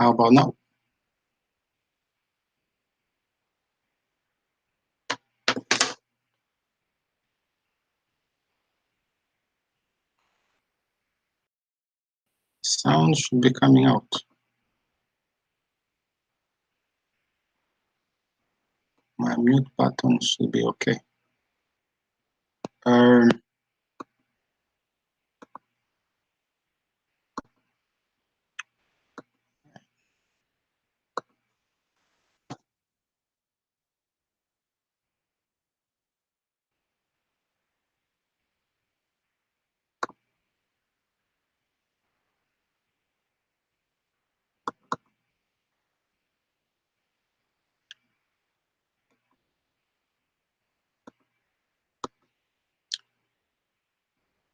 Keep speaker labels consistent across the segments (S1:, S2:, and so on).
S1: How about now? Sound should be coming out. My mute button should be okay.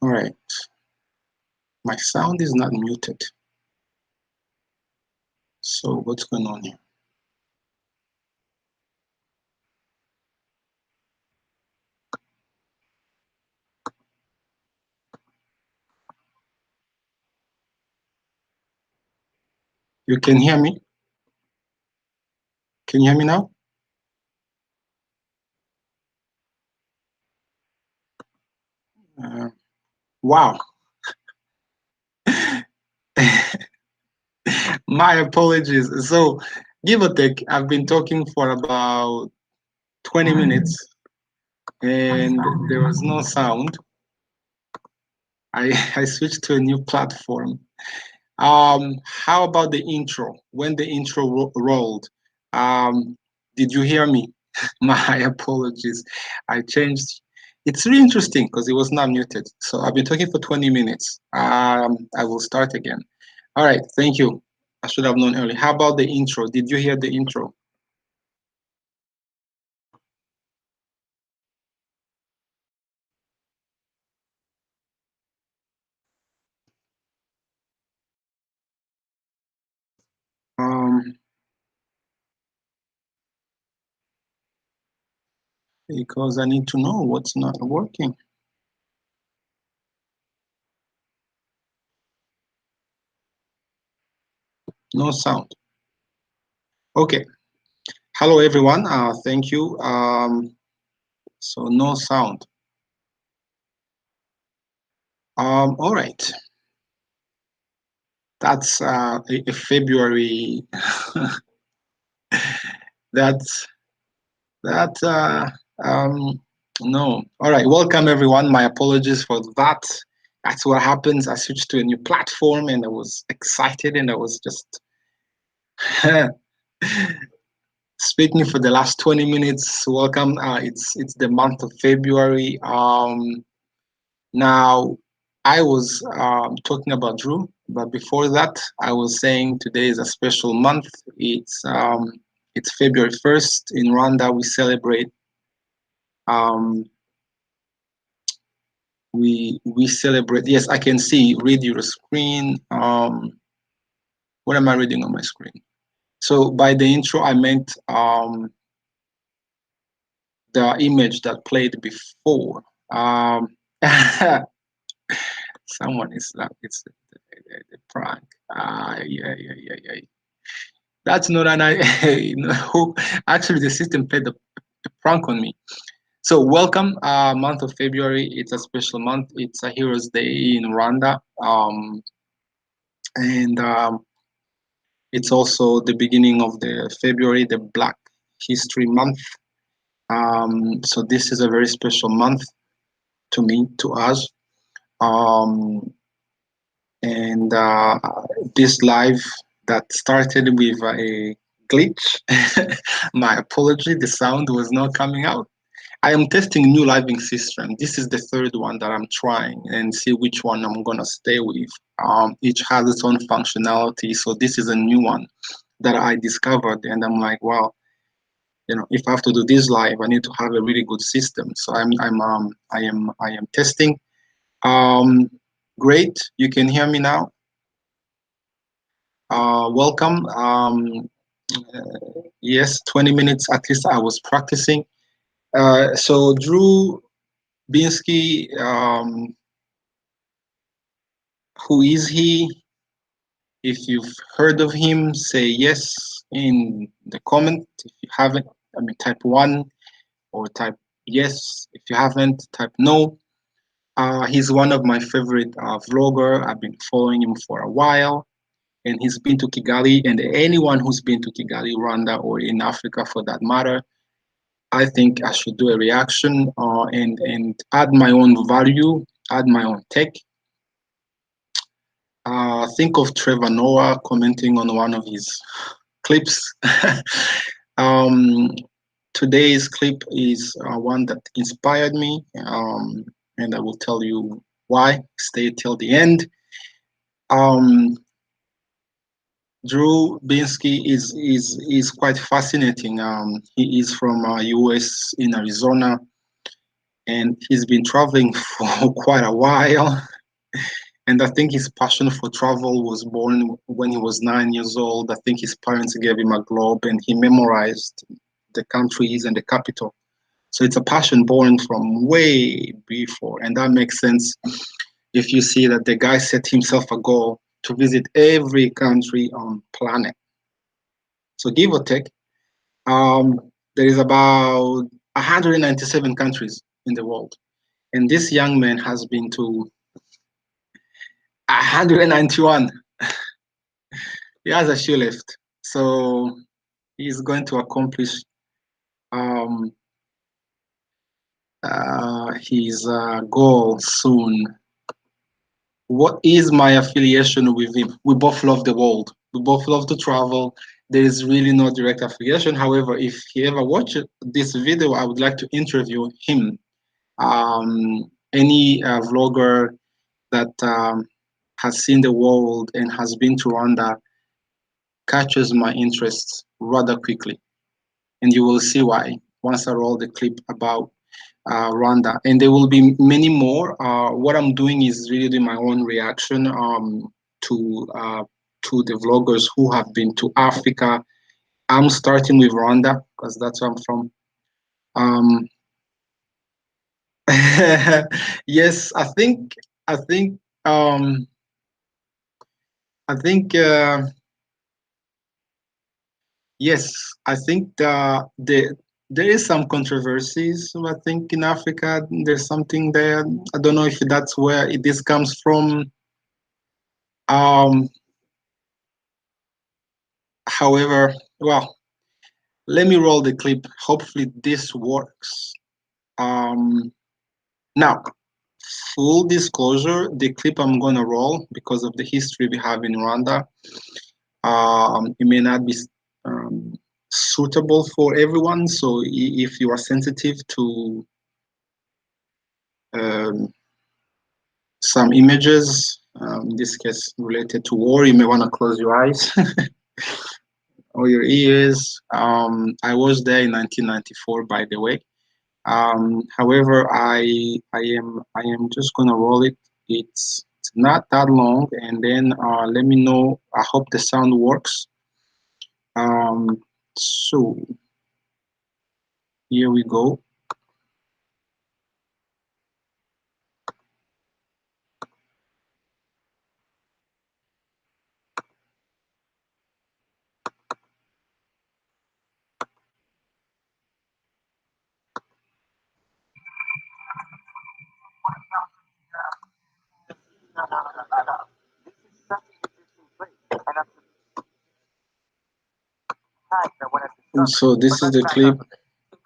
S1: All right. My sound is not muted. So what's going on here? You can hear me? Can you hear me now? Wow. My apologies. So give or take, I've been talking for about 20 minutes and there was no sound. I switched to a new platform. How about the intro? When the intro rolled, did you hear me? My apologies. I changed. It's really interesting because it was not muted. So I've been talking for 20 minutes. I will start again. All right, thank you. I should have known earlier. How about the intro? Did you hear the intro? Because I need to know what's not working. No sound. Okay. Hello, everyone. Thank you. So no sound. All right. That's a February. That's that. No. All right. Welcome, everyone. My apologies for that. That's what happens. I switched to a new platform, and I was excited, and I was just speaking for the last 20 minutes. Welcome. It's the month of February. Now, I was talking about Drew, but before that, I was saying today is a special month. It's February 1st. In Rwanda, we celebrate. We celebrate. Yes, I can see. Read your screen. What am I reading on my screen? So by the intro, I meant the image that played before. Someone is like, it's the prank. Yeah. That's not an no. Actually, the system played a prank on me. So welcome, month of February. It's a special month. It's a Heroes Day in Rwanda, and it's also the beginning of the February, the Black History Month. So this is a very special month to me, to us. And this live that started with a glitch. My apology, the sound was not coming out. I am testing new living system. This is the third one that I'm trying and see which one I'm gonna stay with. Each has its own functionality, so this is a new one that I discovered, and I'm like, wow, you know, if I have to do this live, I need to have a really good system. So I am testing. Great, you can hear me now. Welcome. Yes, 20 minutes at least I was practicing. So Drew Binsky, who is he? If you've heard of him, say yes in the comment. If you haven't, type one or type yes. If you haven't, type no. He's one of my favorite vlogger. I've been following him for a while, and he's been to Kigali. And anyone who's been to Kigali, Rwanda, or in Africa for that matter, I think I should do a reaction and add my own value, add my own take. Think of Trevor Noah commenting on one of his clips. um, Today's clip is one that inspired me, and I will tell you why. Stay till the end. Um, Drew Binsky is quite fascinating. He is from US in Arizona, and he's been traveling for quite a while. And I think his passion for travel was born when he was 9 years old. I think his parents gave him a globe, and he memorized the countries and the capital. So it's a passion born from way before, and that makes sense if you see that the guy set himself a goal to visit every country on planet. So give or take, there is about 197 countries in the world, and this young man has been to 191. He has a shoe left, so he's going to accomplish um, his goal soon. What is my affiliation with him? We both love the world. We both love to travel. There is really no direct affiliation. However, if he ever watches this video, I would like to interview him. Any vlogger that has seen the world and has been to Rwanda catches my interest rather quickly. And you will see why once I roll the clip about Rwanda. And there will be many more. What I'm doing is really doing my own reaction to the vloggers who have been to Africa. I'm starting with Rwanda because that's where I'm from. Um, yes, I think um, I think yes, I think there is some controversies. I think in Africa there's something there. I don't know if that's where this comes from. Um, However, well, let me roll the clip. Hopefully this works. Um, Now, full disclosure, the clip I'm gonna roll because of the history we have in Rwanda, it may not be um, suitable for everyone. So if you are sensitive to um, some images, in this case related to war, you may want to close your eyes or your ears. I was there in 1994, by the way. However, I am just gonna roll it. It's not that long, and then let me know. I hope the sound works. So here we go. So this is the clip.
S2: In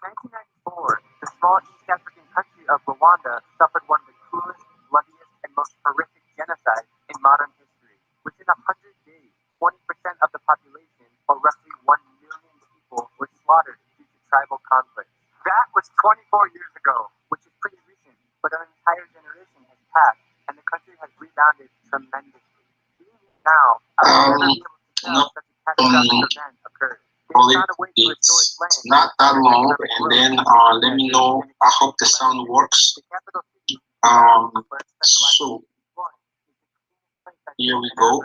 S2: 1994, the small East African country of Rwanda suffered one of the cruelest, bloodiest, and most horrific genocides in modern history. Within 100 days, 20% of the population, or roughly 1 million people, were slaughtered due to tribal conflict. That was 24 years ago, which is pretty recent, but an entire generation has passed, and the country has rebounded tremendously. Even now, I would never be able to tell such a catastrophic event occurred.
S1: It's not that long, and then let me know. I hope the sound works. So here we go.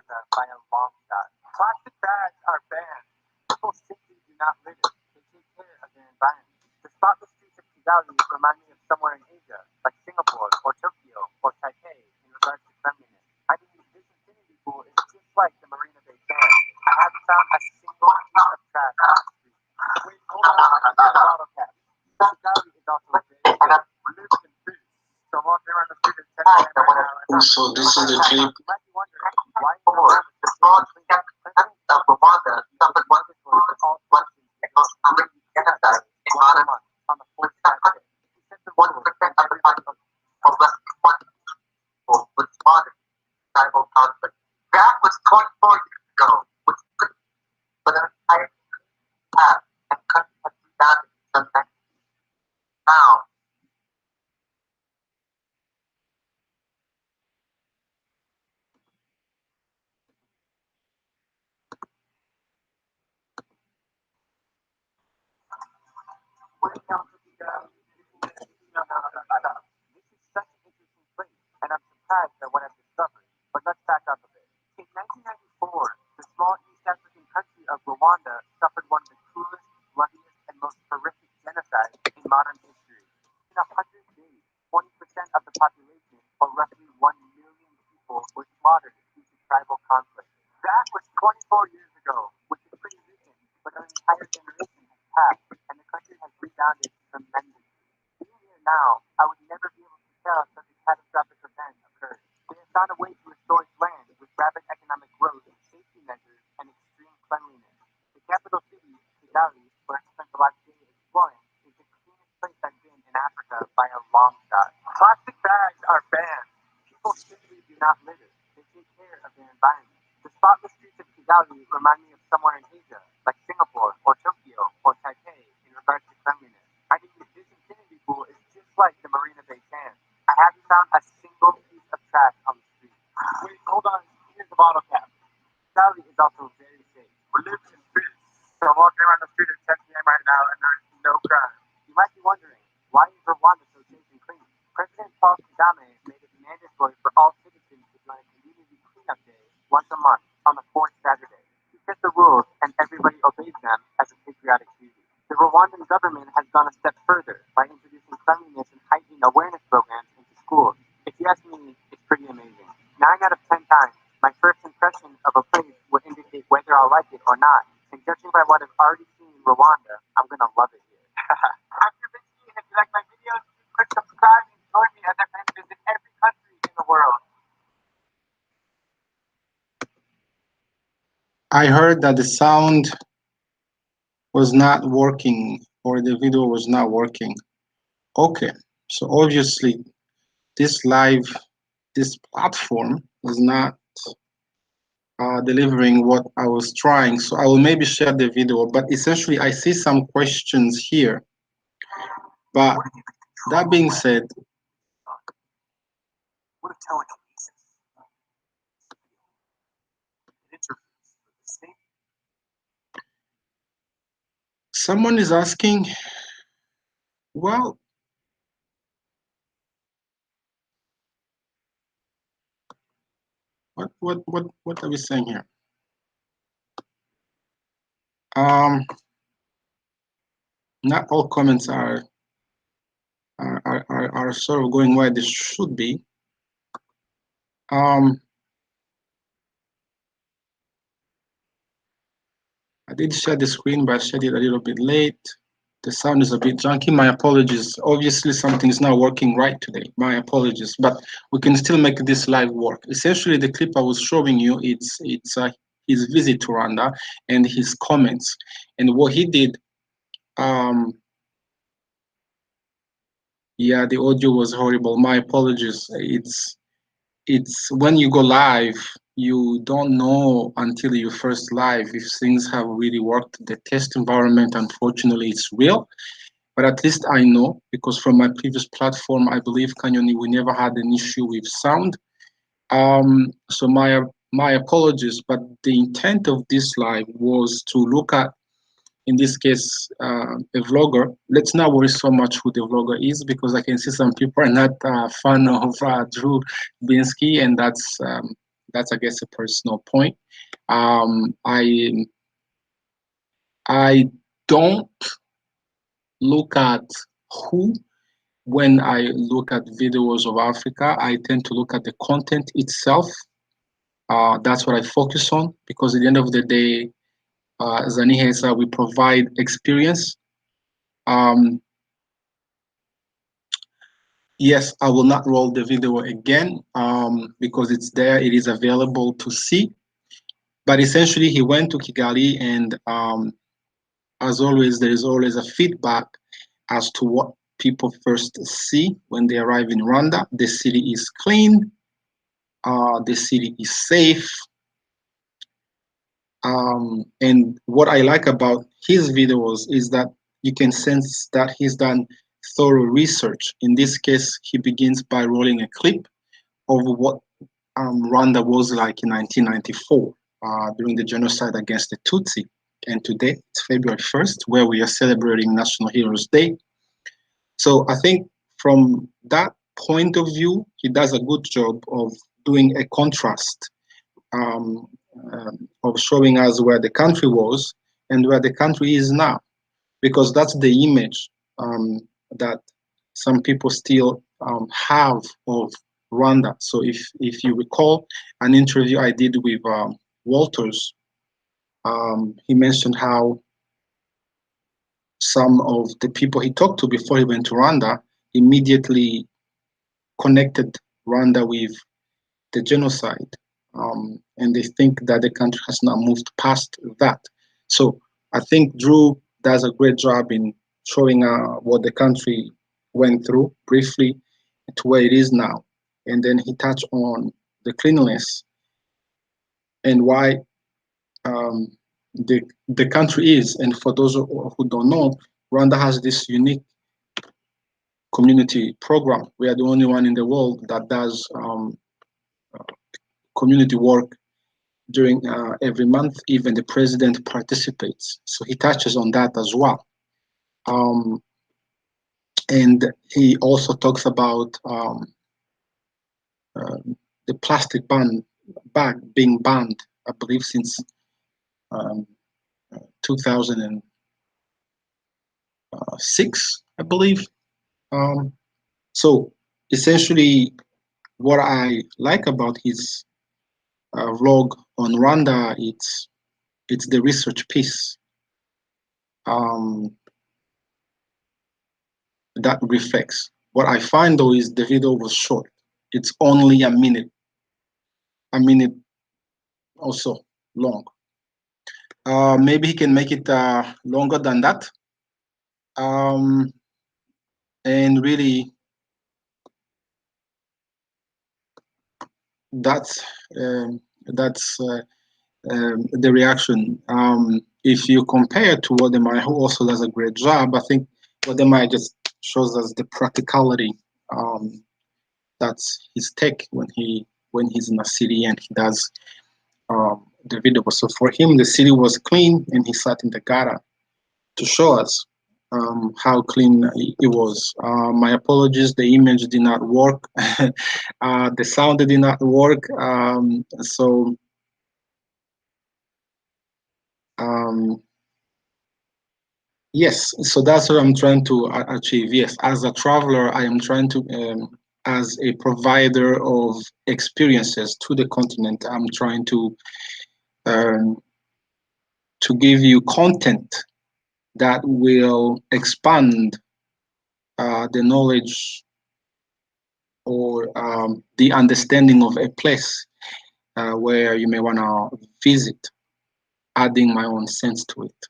S2: Plastic bags are banned. People simply do not litter. They take care of their environment. The spotless streets of Kigali remind me of somewhere in Asia, like Singapore or Tokyo or Taipei in regards to cleanliness. I mean, this infinity pool is just like the Marina
S1: So this is the clip.
S2: You might be wondering, why is Rwanda the small president of Rwanda suffered one of all questions and most horrific genocide in modern months on the fourth Saturday. He said the 1% of everybody of less than 1 people was slaughtered in tribal conflict. That was 24 years ago, which could but an entire path and country has rebounded some now. This is such an interesting place, and I'm surprised at what I've discovered. But let's back up a bit. In 1994, the small East African country of Rwanda suffered one of the cruelest, bloodiest, and most horrific genocides in modern history. In 100 days, 20% of the population, or roughly 1 million people, were slaughtered due to tribal conflict. That was 24 years ago, which is pretty recent, but an entire generation has passed, and the country has rebounded tremendously. Being here now, I would never be able to tell if such a catastrophic event occurred. They have found a way to restore its land with rapid economic growth, safety measures, and extreme cleanliness. The capital city, Kigali, where I spent the last day exploring, is the cleanest place I've been in Africa by a long shot. Plastic bags are banned. People simply do not litter. They take care of their environment. The spotless streets of Kigali remind me of somewhere in Asia, like Singapore or Tokyo or Taipei in regards to cleanliness. I think this infinity pool is just like the Marina Bay Sands. I haven't found a single piece of trash on the street. Wait, hold on. Here's the bottle cap. Kigali is also very safe. We're living in peace. So I'm walking around the street at 10 p.m. right now, and there's no crime. You might be wondering, why is Rwanda so safe and clean? President Paul Kagame made it mandatory for all citizens to join a community cleanup day once a month on the fourth Saturday. He set the rules, and everybody obeys them as a patriotic duty. The Rwandan government has gone a step further by introducing cleanliness and hygiene awareness programs into schools. If you ask me, it's pretty amazing. 9 out of 10 times, my first impression of a place will indicate whether I'll like it or not. And judging by what I've already seen in Rwanda, I'm gonna love it here. I'm Drew Binsky, and if you like my videos, please click subscribe and join me as I plan to visit every country in the world.
S1: I heard that the sound was not working or the video was not working. Okay, so obviously this platform is not delivering what I was trying. So I will maybe share the video, but essentially I see some questions here. But that being said,
S2: What if telekinesis? An interface with the state?
S1: someone is asking, well, what are we saying here? Not all comments are sort of going where they should be. I did share the screen, but I shared it a little bit late. The sound is a bit junky. My apologies. Obviously, something's not working right today. My apologies, but we can still make this live work. Essentially, the clip I was showing you, it's his visit to Rwanda and his comments and what he did. Yeah, the audio was horrible. My apologies. It's when you go live, you don't know until you first live if things have really worked. The test environment, unfortunately, it's real, but at least I know because from my previous platform, I believe Canyoni, we never had an issue with sound. So my apologies, but the intent of this live was to look at, in this case, a vlogger. Let's not worry so much who the vlogger is because I can see some people are not a fan of Drew Binsky, and that's I guess a personal point. I don't look at who when I look at videos of Africa. I tend to look at the content itself. That's what I focus on because at the end of the day, ZaNiheza, we provide experience. Yes, I will not roll the video again because it's there. It is available to see. But essentially, he went to Kigali, and as always, there is always a feedback as to what people first see when they arrive in Rwanda. The city is clean, the city is safe. And what I like about his videos is that you can sense that he's done thorough research. In this case, he begins by rolling a clip of what Rwanda was like in 1994 during the genocide against the Tutsi. And today, it's February 1st, where we are celebrating National Heroes Day. So I think from that point of view, he does a good job of doing a contrast um, of showing us where the country was and where the country is now, because that's the image that some people still have of Rwanda. So if you recall an interview I did with Walters, he mentioned how some of the people he talked to before he went to Rwanda immediately connected Rwanda with the genocide. And they think that the country has not moved past that. So I think Drew does a great job in showing what the country went through briefly to where it is now. And then he touched on the cleanliness and why um, the country is. And for those who don't know, Rwanda has this unique community program. We are the only one in the world that does community work during every month. Even the president participates, so he touches on that as well. Um, and he also talks about uh, the plastic bag being banned, I believe, since um, 2006, I believe. Um, so essentially, what I like about his vlog on Rwanda, it's the research piece. Um, that reflects. What I find though is the video was short. It's only a minute also long. Maybe he can make it longer than that. Um, and really, that's the reaction. If you compare to Wode May, who also does a great job, I think Wode May just shows us the practicality. That's his take when he's in a city and he does the video. So for him, the city was clean, and he sat in the gutter to show us how clean it was. My apologies, the image did not work. The sound did not work. So um, yes, so that's what I'm trying to achieve. Yes, as a traveler, I am trying to, as a provider of experiences to the continent, I'm trying um, to give you content that will expand the knowledge or the understanding of a place where you may want to visit, adding my own sense to it.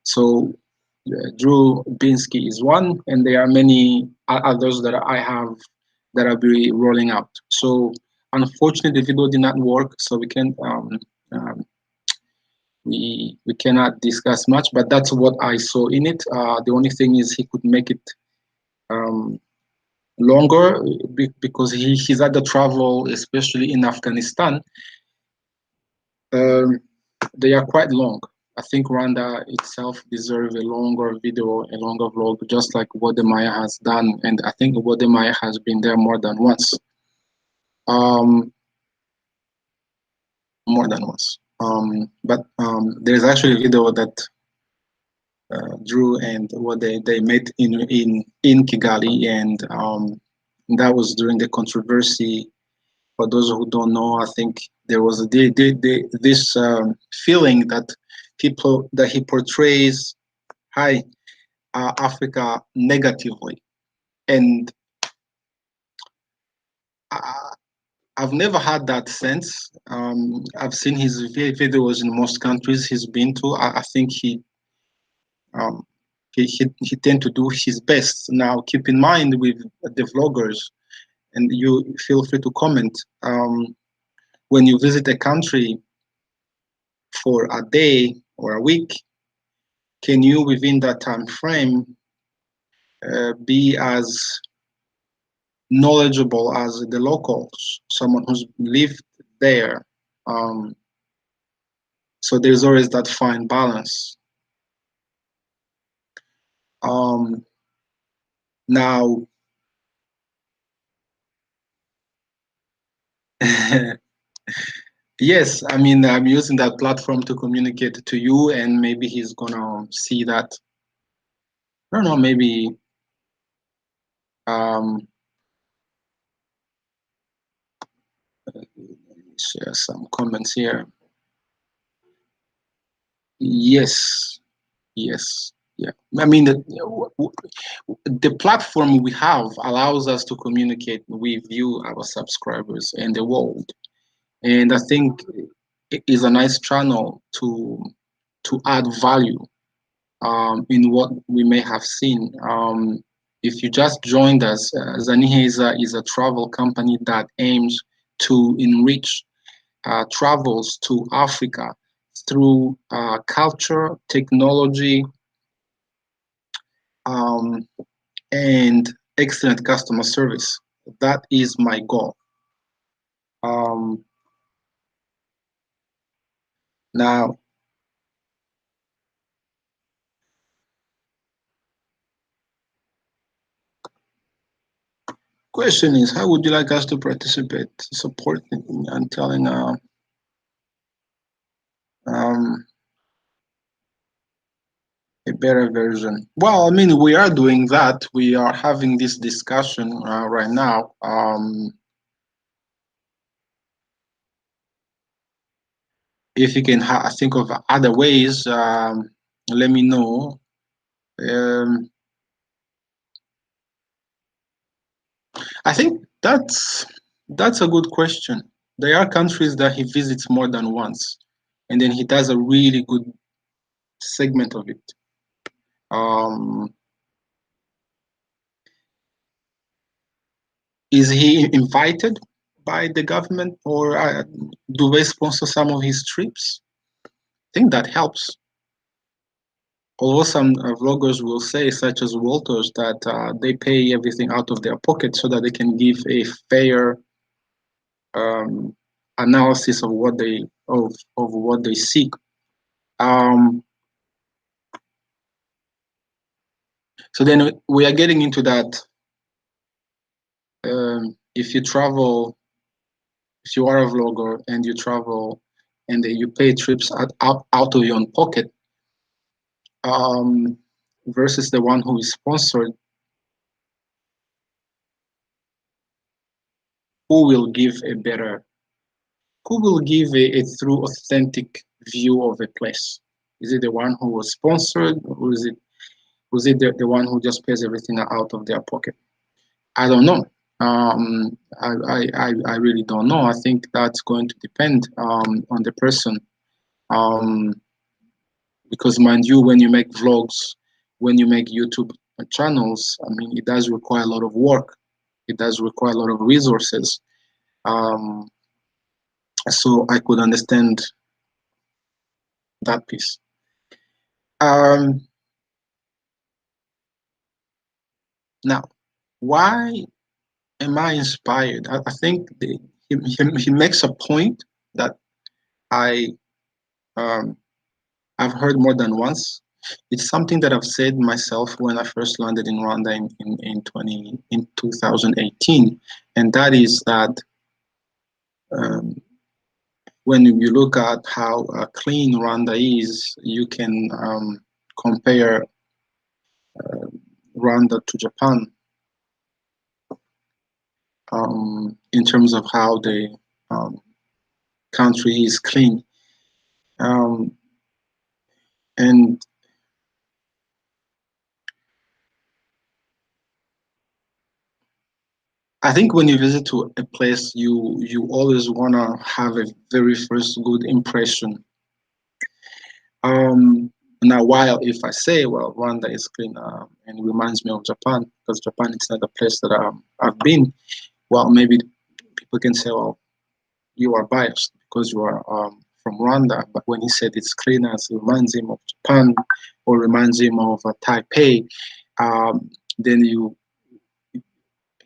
S1: So Drew Binsky is one, and there are many others that I have that I'll be rolling out. So unfortunately, the video did not work, so um, we cannot discuss much. But that's what I saw in it. The only thing is he could make it um, longer because he's had the travel, especially in Afghanistan. Um, they are quite long. I think Rwanda itself deserves a longer video, a longer vlog, just like Wode May has done. And I think Wode May has been there more than once. Um, More than once. But there's actually a video that Drew and what they met in Kigali, and that was during the controversy. For those who don't know, I think there was this feeling that he portrays Africa negatively, And I've never had that sense. I've seen his videos in most countries he's been to. I think um, he tend to do his best. Now, keep in mind with the vloggers, and you feel free to comment. When you visit a country for a day or a week, can you, within that time frame, be as knowledgeable as the locals, someone who's lived there? Um, so there's always that fine balance. Now, yes, I mean, I'm using that platform to communicate to you, and maybe he's gonna see that. I don't know, maybe um, share some comments here. Yes, yes, yeah. I mean, the platform we have allows us to communicate with you, our subscribers, and the world. And I think it is a nice channel to add value in what we may have seen. If you just joined us, ZaNiheza is a travel company that aims to enrich travels to Africa through culture, technology, um, and excellent customer service. That is my goal. Um, Now, question is, how would you like us to participate, support, and telling um, a better version? Well, I mean, we are doing that. We are having this discussion right now. If you can think of other ways, let me know. Um, I think that's a good question. There are countries that he visits more than once, and then he does a really good segment of it. Um, is he invited by the government, or do they sponsor some of his trips? I think that helps. Although some vloggers will say, such as Walters, that they pay everything out of their pocket so that they can give a fair um, analysis of what they seek. Um, so then we are getting into that. If you travel, if you are a vlogger and you travel, and you pay trips out of your own pocket, um, versus the one who is sponsored, who will give a better, who will give a true, authentic view of a place? Is it the one who was sponsored, or was it the one who just pays everything out of their pocket? I don't know. I really don't know. I think that's going to depend on the person. Um, because mind you, when you make vlogs, when you make YouTube channels, I mean, it does require a lot of work. It does require a lot of resources. Um, so I could understand that piece. Um, Now, why am I inspired? I think he makes a point that I um, I've heard more than once. It's something that I've said myself when I first landed in Rwanda in 2018, and that is that um, when you look at how clean Rwanda is, you can compare Rwanda to Japan in terms of how the um, country is clean. Um, and I think when you visit to a place, you always wanna have a very first good impression. Now, while if I say, well, Rwanda is clean and it reminds me of Japan, because Japan is not a place that I've been, well, maybe people can say, well, you are biased because you are from Rwanda. But when he said it's clean as it reminds him of Japan or reminds him of Taipei, then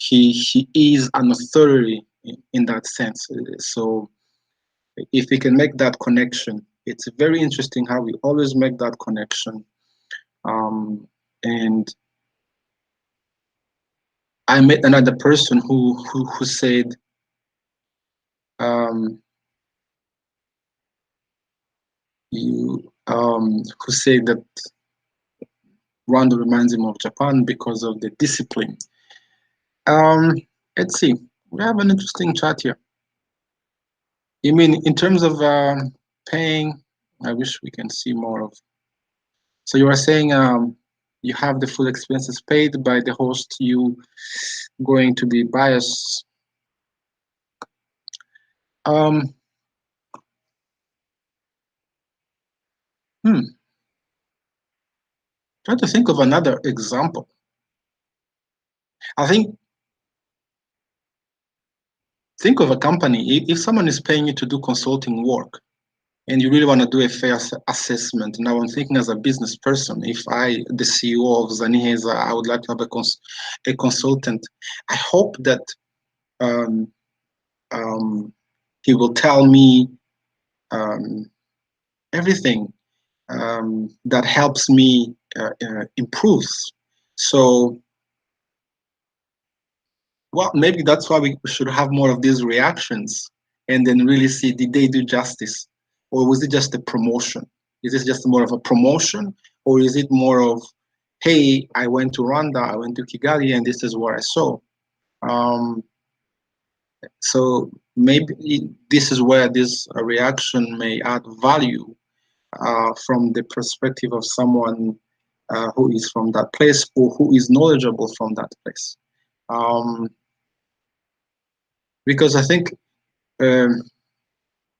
S1: he is an authority in that sense. So if we can make that connection, it's very interesting how we always make that connection. And I met another person who said, who said that Rwanda reminds him of Japan because of the discipline. Let's see. We have an interesting chat here. You mean in terms of paying? I wish we can see more of. So you are saying you have the full expenses paid by the host. You going to be biased? Try to think of another example. I think of a company. If someone is paying you to do consulting work, and you really want to do a fair assessment. Now I'm thinking as a business person, if I, the CEO of ZaNiheza, I would like to have a consultant. I hope that he will tell me everything that helps me improve. So, well, maybe that's why we should have more of these reactions and then really see, did they do justice? Or was it just a promotion? Is this just more of a promotion? Or is it more of, hey, I went to Rwanda, I went to Kigali, and this is what I saw? So maybe this is where this reaction may add value from the perspective of someone who is from that place or who is knowledgeable from that place. Because I think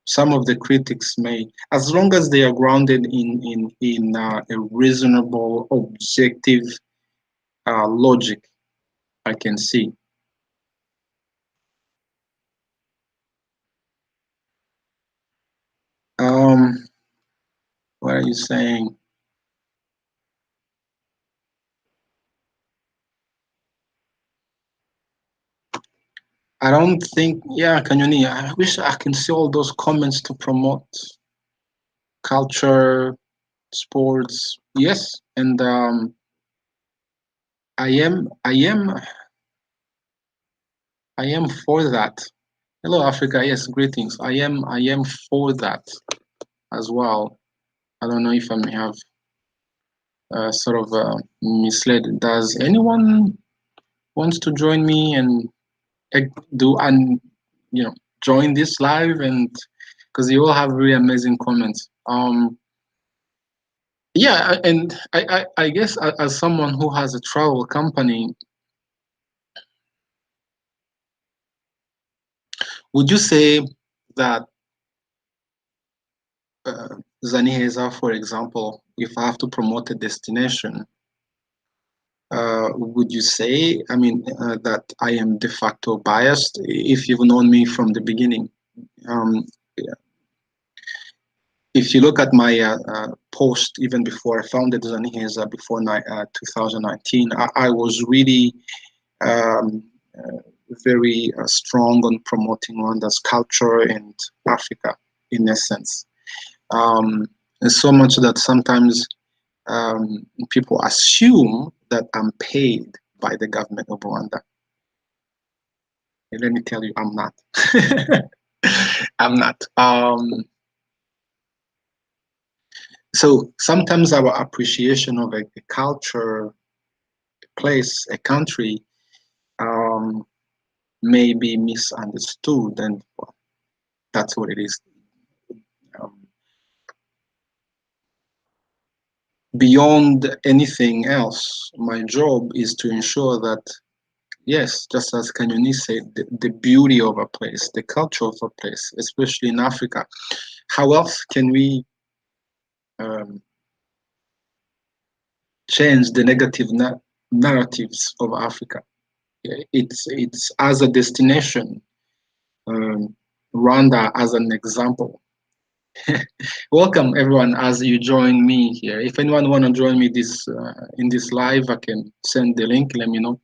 S1: some of the critics may, as long as they are grounded in a reasonable, objective logic, I can see. What are you saying? I don't think, yeah, Kanyoni, I wish I can see all those comments to promote culture, sports. Yes, and I am for that. Hello, Africa. Yes, greetings. I am for that as well. I don't know if I may have sort of misled. Does anyone wants to join me and join this live? And because you all have really amazing comments. Yeah, and I guess as someone who has a travel company, would you say that ZaNiheza, for example, if I have to promote a destination, would you say, I mean, that I am de facto biased if you've known me from the beginning? If you look at my post, even before I founded ZaNiheza, before 2019, I was really very strong on promoting Rwanda's culture and Africa, in essence. And so much that sometimes people assume that I'm paid by the government of Rwanda. And let me tell you, I'm not. I'm not. So sometimes our appreciation of a culture, a place, a country may be misunderstood, and that's what it is. Beyond anything else, my job is to ensure that yes, just as Kanyoni said, the beauty of a place, the culture of a place, especially in Africa. How else can we um, change the negative narratives of Africa? It's as a destination, um, Rwanda as an example. Welcome everyone as you join me here. If anyone want to join me this in this live, I can send the link. Let me know.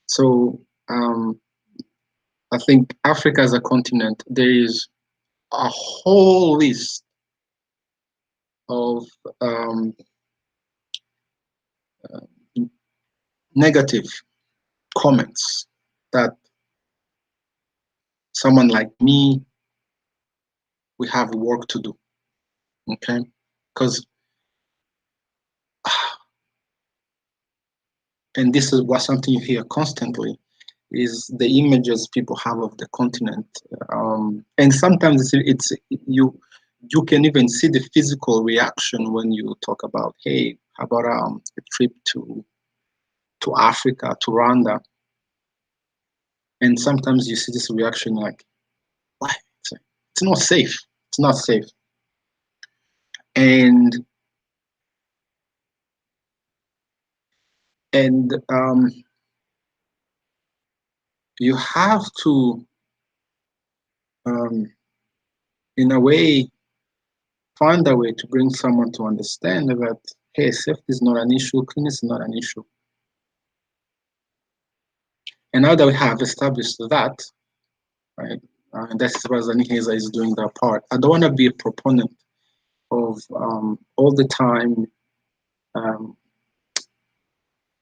S1: So I think Africa as a continent, there is a whole list of um, uh, negative comments that someone like me, we have work to do. Okay, because and this is what something you hear constantly is the images people have of the continent, and sometimes you can even see the physical reaction when you talk about, hey, how about a trip to Africa, to Rwanda, and sometimes you see this reaction like, why? It's not safe. It's not safe, and and you have to, um, in a way, find a way to bring someone to understand that, hey, safety is not an issue, cleanness is not an issue. And now that we have established that, right, and that's where ZaNiheza is doing their part. I don't want to be a proponent of all the time um,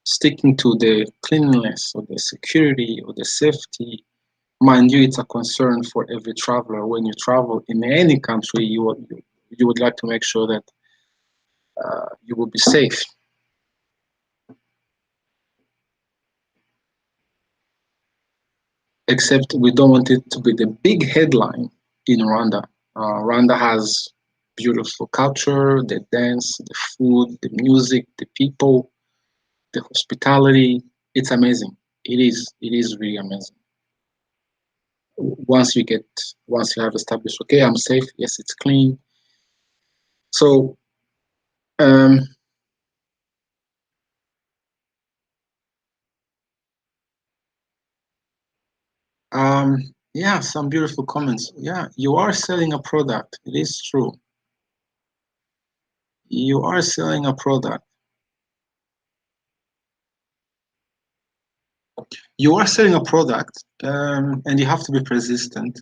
S1: sticking to the cleanliness or the security or the safety. Mind you, it's a concern for every traveler. When you travel in any country, you would like to make sure that you will be safe. Except we don't want it to be the big headline in Rwanda. Rwanda has beautiful culture, the dance, the food, the music, the people, the hospitality. It's amazing. It is. It is really amazing. Once you get, once you have established, okay, I'm safe. Yes, it's clean. So, um, um, yeah, some beautiful comments. Yeah, you are selling a product. It is true. You are selling a product. You are selling a product, and you have to be persistent.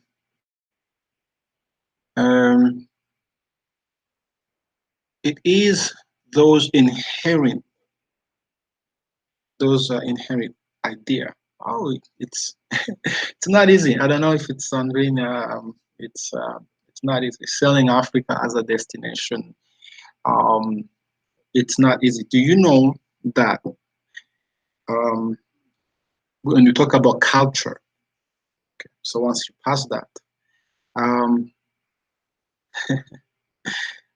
S1: Um, it is those inherent idea. Oh, it's not easy. I don't know if it's on green. It's not easy. Selling Africa as a destination. Um, it's not easy. Do you know that um, when you talk about culture? Okay, so once you pass that, um,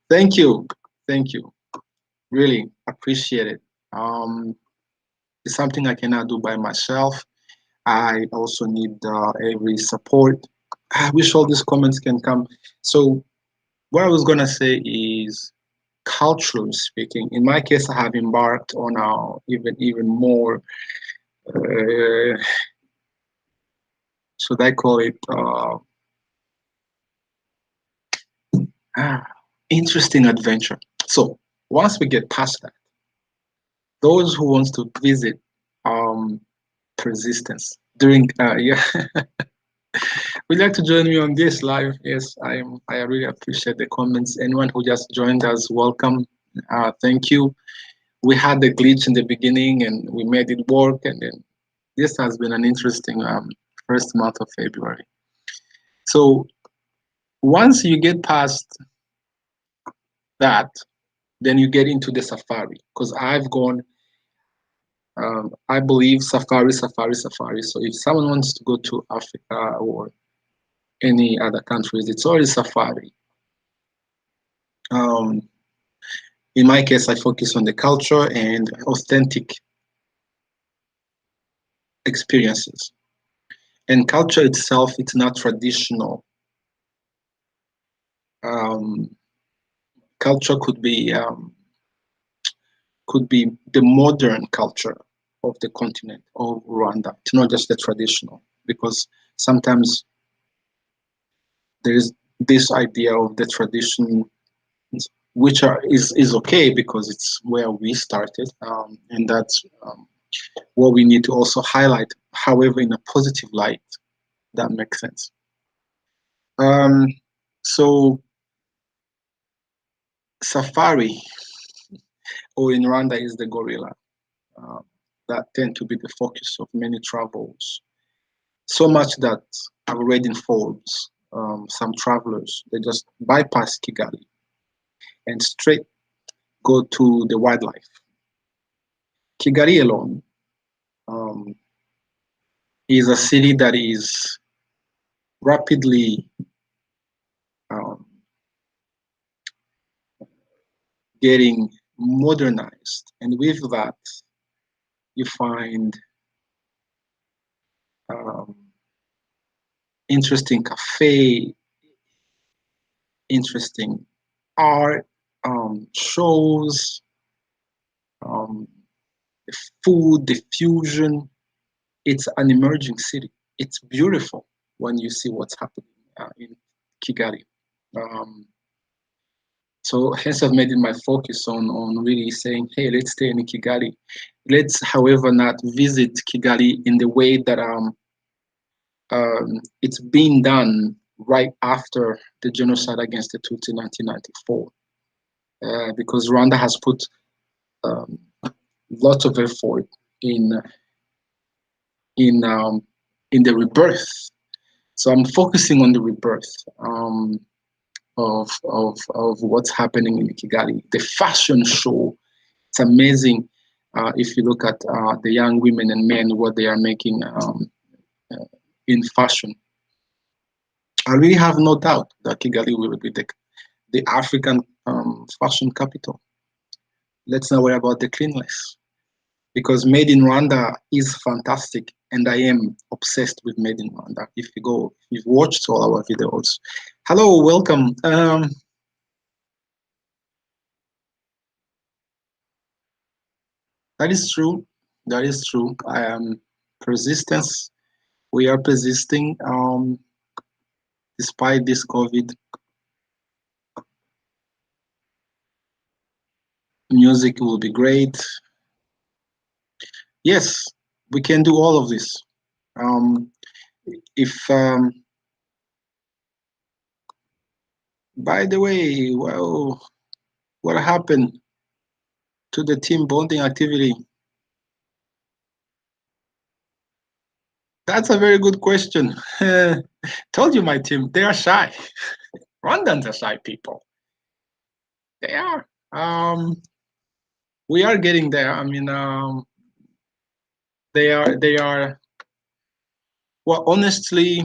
S1: thank you, thank you. Really appreciate it. It's something I cannot do by myself. I also need every support. I wish all these comments can come. So what I was gonna say is, culturally speaking, in my case, I have embarked on even more. Uh, should I call it ah, interesting adventure? So once we get past that, those who wants to visit um, persistence during yeah. Would you like to join me on this live? Yes, I really appreciate the comments. Anyone who just joined us, welcome. Thank you. We had the glitch in the beginning, and we made it work. And then this has been an interesting first month of February. So once you get past that, then you get into the safari. Because I've gone. I believe safari, safari, safari. So if someone wants to go to Africa or any other countries, it's always safari. Um, in my case, I focus on the culture and authentic experiences. And culture itself, it's not traditional. Um, Culture could be the modern culture of the continent of Rwanda. It's not just the traditional, because sometimes there is this idea of the tradition, which is okay because it's where we started, and that's what we need to also highlight. However, in a positive light, that makes sense. Um, so safari, or in Rwanda, is the gorilla. Uh, that tend to be the focus of many travels. So much that I've read in Forbes, some travelers, they just bypass Kigali and straight go to the wildlife. Kigali alone um, is a city that is rapidly um, getting modernized, and with that, you find um, interesting cafe, interesting art, shows, um, the food, the fusion. It's an emerging city. It's beautiful when you see what's happening in Kigali. Um, so hence I've made it my focus on really saying, hey, let's stay in Kigali. Let's, however, not visit Kigali in the way that it's being done right after the genocide against the Tutsi in 1994, because Rwanda has put um, lots of effort in in um, in the rebirth. So I'm focusing on the rebirth of what's happening in Kigali. The fashion show, it's amazing. If you look at the young women and men, what they are making uh, in fashion, I really have no doubt that Kigali will be the African fashion capital. Let's not worry about the cleanliness, because Made in Rwanda is fantastic, and I am obsessed with Made in Rwanda. If you've watched all our videos. Hello, welcome. That is true. That is true. I am persistence. We are persisting despite this COVID. Music will be great. Yes, we can do all of this. Um, if By the way, well, what happened to the team bonding activity? That's a very good question. Told you my team, they are shy. Rwandans are shy people. They are. We are getting there. I mean, they are. Well, honestly,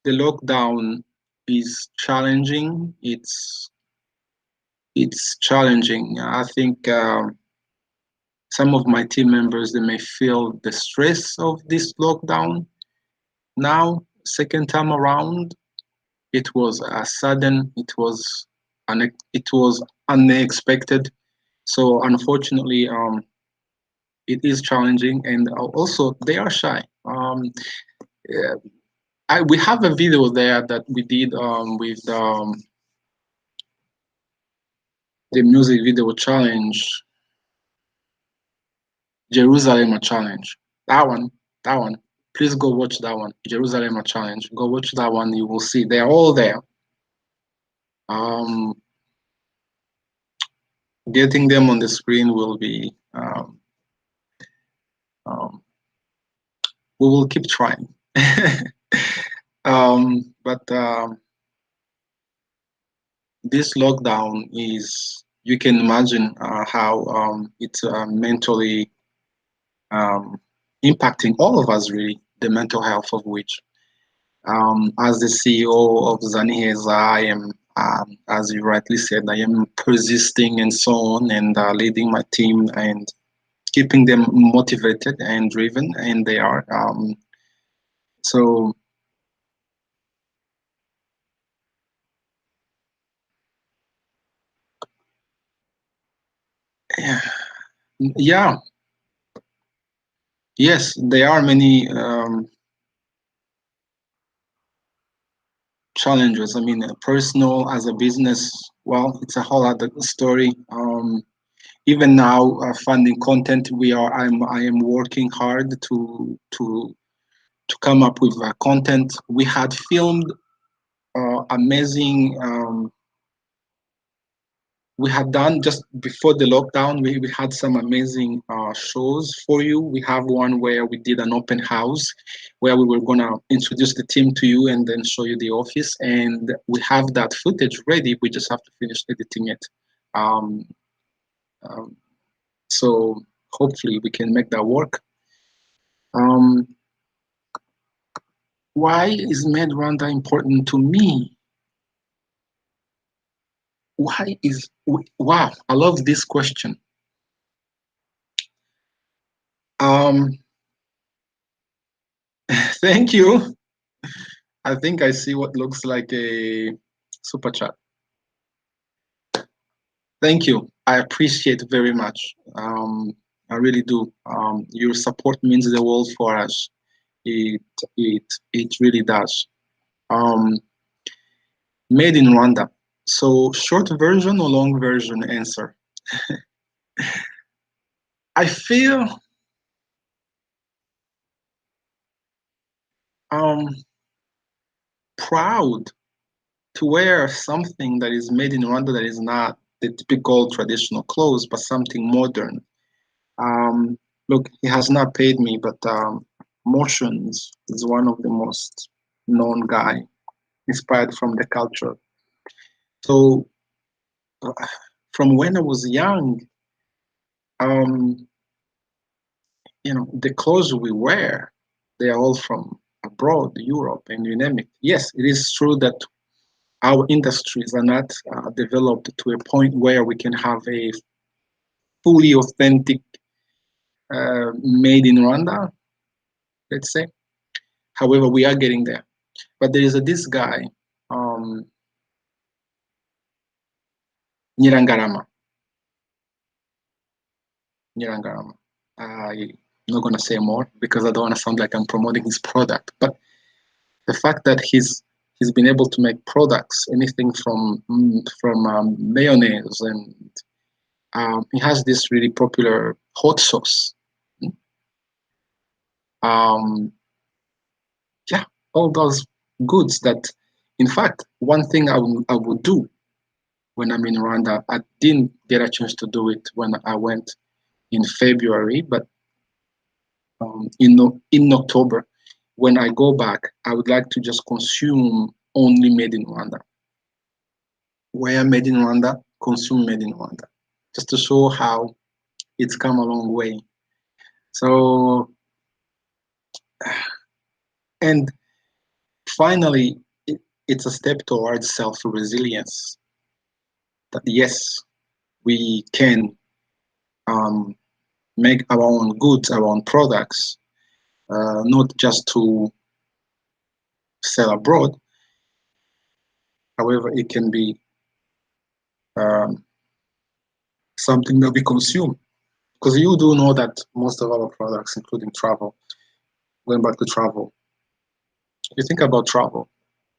S1: the lockdown is challenging. It's challenging. I think some of my team members, they may feel the stress of this lockdown. Now, second time around, it was sudden. It was unexpected. So unfortunately, it is challenging, and also they are shy. Yeah, we have a video there that we did with the music video challenge, Jerusalem challenge. That one. Please go watch that one, Jerusalem challenge. Go watch that one. You will see they're all there. Um, Getting them on the screen will be. Um, we will keep trying. But this lockdown is. You can imagine how it's mentally um, impacting all of us, really, the mental health of which. As the CEO of ZaNiheza, I am, as you rightly said, I am persisting and so on, and leading my team and keeping them motivated and driven, and they are. So yeah, yes, there are many challenges. I mean, personal as a business, well, it's a whole other story. Even now, funding content, I am working hard to come up with content. We had filmed amazing. We had done just before the lockdown. We had some amazing shows for you. We have one where we did an open house, where we were gonna introduce the team to you and then show you the office. And we have that footage ready. We just have to finish editing it. Um, um, so hopefully we can make that work. Um, why is Med Rwanda important to me? Why is wow? I love this question. Um, thank you. I think I see what looks like a super chat. Thank you. I appreciate it very much. I really do. Your support means the world for us. It it really does. Um, Made in Rwanda. So short version or long version answer? I feel um, proud to wear something that is made in Rwanda that is not the typical traditional clothes, but something modern. Um, Look, he has not paid me, but Motions is one of the most known guy, inspired from the culture. So uh, from when I was young, um, the clothes we wear, they are all from abroad, Europe, and you name it. Yes, it is true that our industries are not developed to a point where we can have a fully authentic made in Rwanda, let's say. However, we are getting there. But there is this guy, um, Nyirangarama. Nyirangarama. I'm not going to say more because I don't want to sound like I'm promoting his product. But the fact that he's been able to make products, anything from mayonnaise, and he has this really popular hot sauce. Um, yeah, all those goods that, in fact, one thing I would do when I'm in Rwanda, I didn't get a chance to do it when I went in February, but in October, when I go back, I would like to just consume only made in Rwanda. Where made in Rwanda, consume made in Rwanda, just to show how it's come a long way. So, and finally, it's a step towards self-resilience. That yes, we can um, make our own goods, our own products, not just to sell abroad. However, it can be um, something that we consume. Because you do know that most of our products, including travel, going back to travel, you think about travel.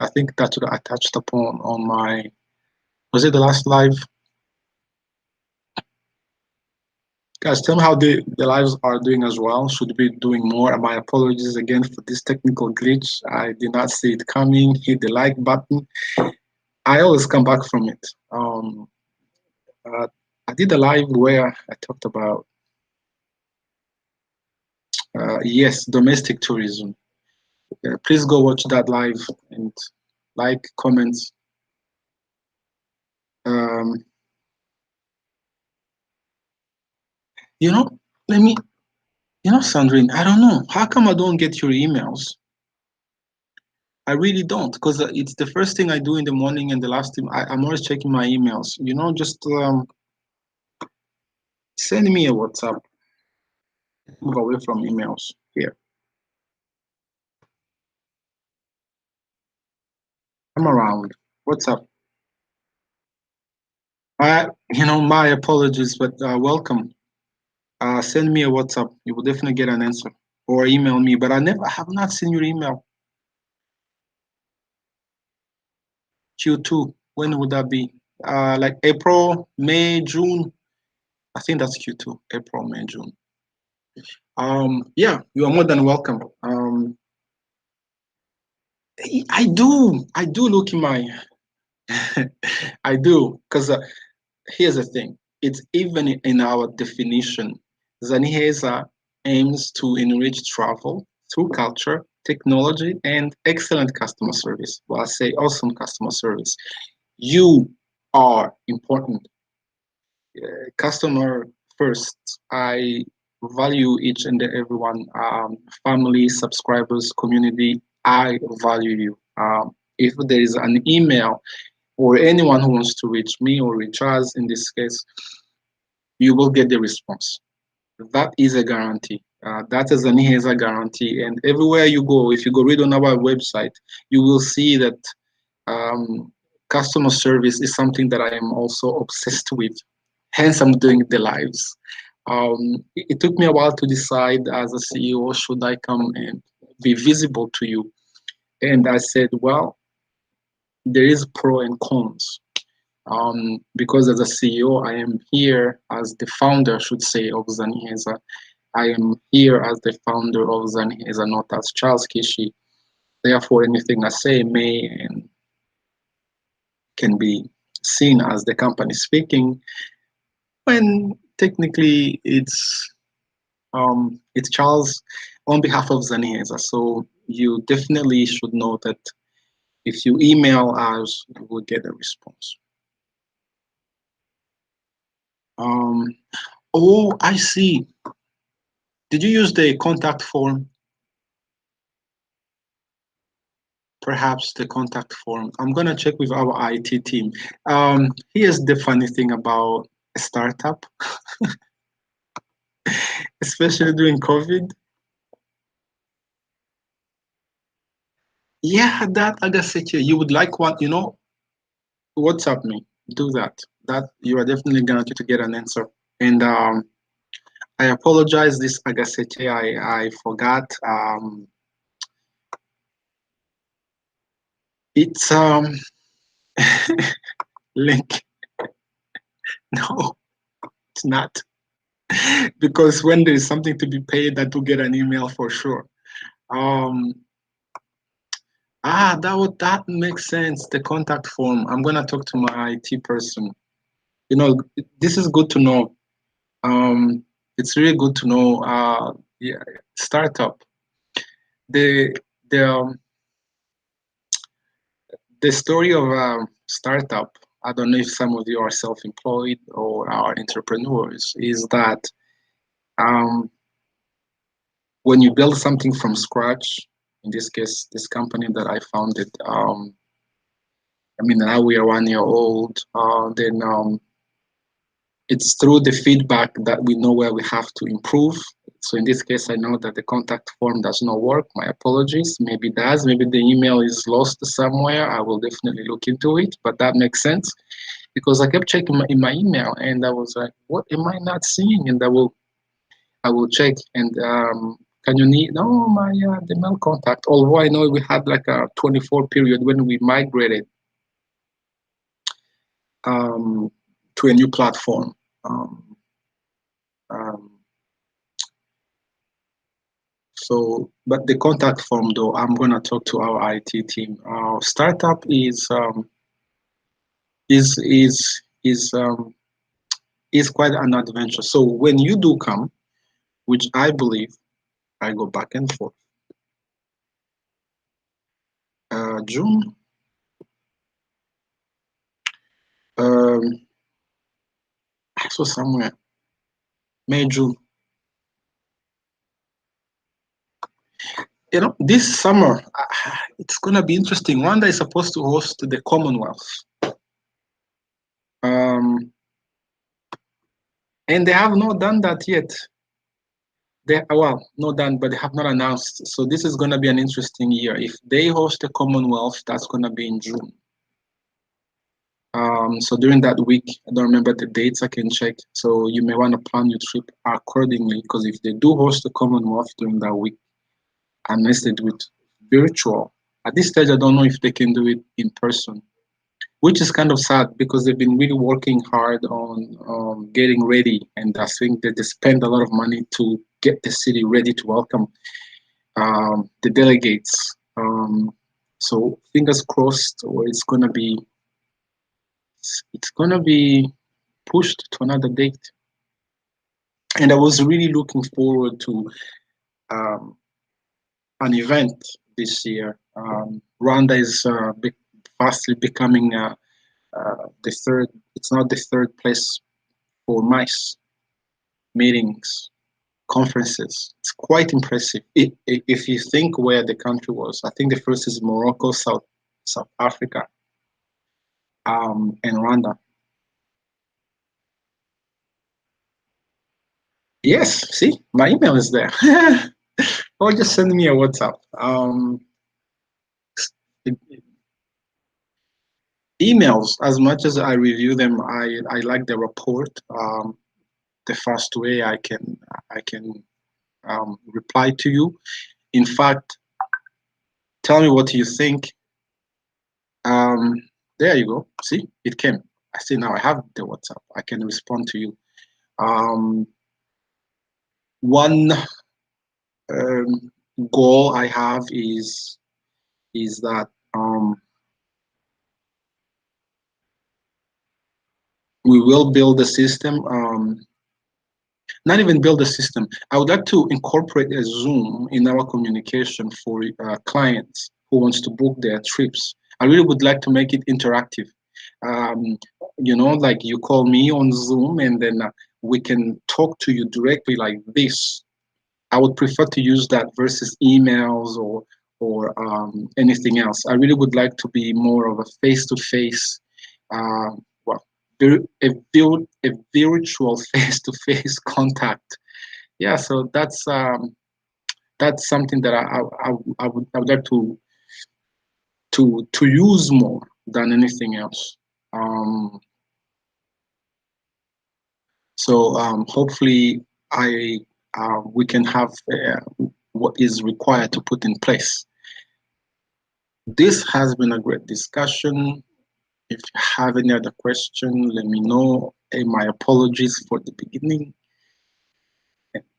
S1: I think that's what I touched upon on my, was it the last live? Guys, tell me how the lives are doing as well. Should be doing more. And my apologies again for this technical glitch. I did not see it coming. Hit the like button. I always come back from it. I did a live where I talked about, yes, domestic tourism. Please go watch that live and like, comments. Um, you know, let me, Sandrine, I don't know. How come I don't get your emails? I really don't, because it's the first thing I do in the morning and the last thing I'm always checking my emails. Just send me a WhatsApp. Move away from emails here. I'm around. What's up? My apologies, but welcome. Send me a WhatsApp. You will definitely get an answer. Or email me, but I have not seen your email. Q2. When would that be? Like April, May, June. I think that's Q2. April, May, June. Yeah, you are more than welcome. I do look in my, I do, because here's the thing. It's even in our definition. ZaNiheza aims to enrich travel through culture, technology, and excellent customer service. Well, I say awesome customer service. You are important. Customer first. I value each and everyone, family, subscribers, community. I value you. If there is an email or anyone who wants to reach me or reach us in this case, you will get the response. That is a guarantee. That is a ZaNiheza guarantee. And everywhere you go, if you go read on our website, you will see that customer service is something that I am also obsessed with. Hence, I'm doing the lives. It took me a while to decide as a CEO, should I come and be visible to you? And I said, well, there is pro and cons. Because as a CEO, I am here as the founder, I should say, of ZaNiheza. I am here as the founder of ZaNiheza, not as Charles Kishi. Therefore, anything I say may and can be seen as the company speaking, when technically it's Charles on behalf of ZaNiheza. So you definitely should know that if you email us, you will get a response. Oh, I see. Did you use the contact form? Perhaps the contact form. I'm gonna check with our IT team. Here's the funny thing about a startup, especially during COVID. Yeah, that I guess you would like one, WhatsApp me. Do that. That you are definitely guaranteed to get an answer. And I apologize. This Agasete, I forgot. It's link. No, it's not. Because when there is something to be paid, that will get an email for sure. Um, that makes sense. The contact form. I'm gonna talk to my IT person. This is good to know. It's really good to know. Yeah, startup. The the um, the story of startup. I don't know if some of you are self-employed or are entrepreneurs. Is that um, when you build something from scratch? In this case, this company that I founded. I mean, now we are 1 year old. Then it's through the feedback that we know where we have to improve. So in this case, I know that the contact form does not work. My apologies. Maybe it does. Maybe the email is lost somewhere. I will definitely look into it. But that makes sense because I kept checking in my email and I was like, what am I not seeing? And I will check. And can you need? No, my the mail contact. Although I know we had like a 24 period when we migrated to a new platform. Um, but the contact form though, I'm gonna talk to our IT team. Our startup is is is um, is quite an adventure. So when you do come, which I believe, I go back and forth. June, um, I saw somewhere May, June. This summer it's gonna be interesting. Rwanda is supposed to host the Commonwealth, um, and they have not done that yet. They well, not done, but they have not announced. So this is going to be an interesting year. If they host the Commonwealth, that's going to be in June. So during that week, I don't remember the dates. I can check. So you may want to plan your trip accordingly, because if they do host the Commonwealth during that week, unless they do it virtual, at this stage, I don't know if they can do it in person, which is kind of sad because they've been really working hard on getting ready, and I think that they spend a lot of money to get the city ready to welcome the delegates. So fingers crossed, or it's gonna be pushed to another date. And I was really looking forward to um, an event this year. Rwanda is fastly becoming the third. It's not the third place for mice meetings, conferences. It's quite impressive. If you think where the country was, I think the first is Morocco, South Africa, and Rwanda. Yes, see, my email is there. Or just send me a WhatsApp. Emails, as much as I review them, I like the report. The fast way I can reply to you. In fact, tell me what you think. Um, there you go. See, it came. I see now. I have the WhatsApp. I can respond to you. Um, one goal I have is that we will build a system. Not even build a system. I would like to incorporate a Zoom in our communication for clients who wants to book their trips. I really would like to make it interactive. Um, like you call me on Zoom, and then we can talk to you directly like this. I would prefer to use that versus emails or anything else. I really would like to be more of a face-to-face, well, a virtual face-to-face contact. Yeah, so that's something that I would like to use more than anything else. Um, so hopefully we can have what is required to put in place. This has been a great discussion. If you have any other question, let me know. And my apologies for the beginning.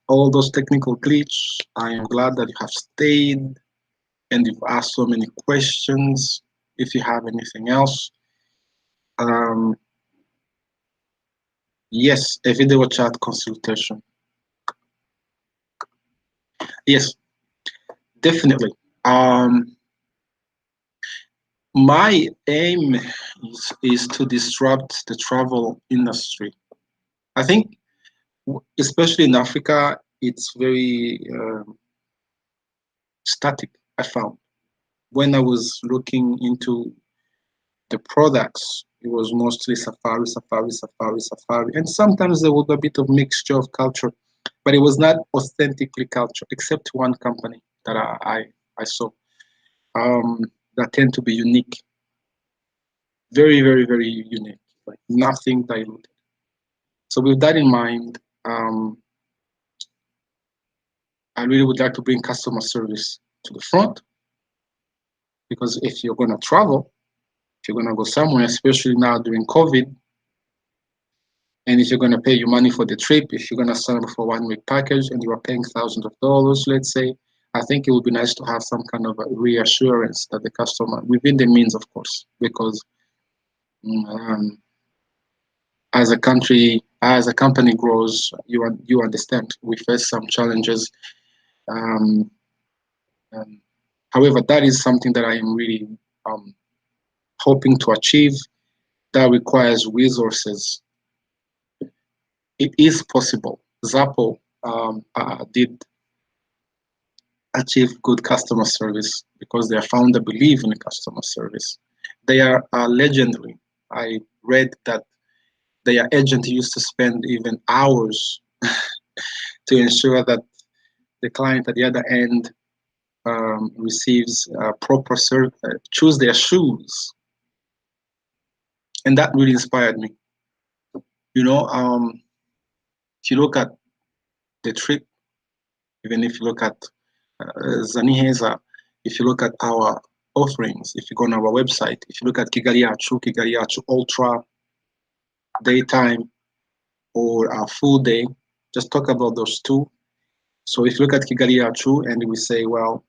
S1: All those technical glitch. I am glad that you have stayed and you've asked so many questions. If you have anything else, um, yes, a video chat consultation. Yes, definitely. My aim is to disrupt the travel industry. I think, especially in Africa, it's very static. I found when I was looking into the products, it was mostly safari, safari, safari, safari, and sometimes there was a bit of mixture of culture, but it was not authentically culture, except one company that I saw um, that tend to be unique, very, very, very unique, like nothing diluted. So with that in mind, I really would like to bring customer service to the front, because if you're going to travel, if you're going to go somewhere, especially now during COVID, and if you're going to pay your money for the trip, if you're going to sign up for a 1 week package and you are paying thousands of dollars, let's say, I think it would be nice to have some kind of a reassurance that the customer, within the means, of course, because um, as a company grows, you understand we face some challenges. Um, um, However, that is something that I am really um, hoping to achieve. That requires resources. It is possible. Zappo did achieve good customer service because their founder believed in customer service. They are legendary. I read that their agent used to spend even hours to ensure that the client at the other end receives proper service, choose their shoes. And that really inspired me. You know, if you look at the trip, even if you look at ZaNiheza, if you look at our offerings, if you go on our website, if you look at Kigali Yacu Ultra, daytime, or our full day, just talk about those two. So if you look at Kigali Yacu and we say, well,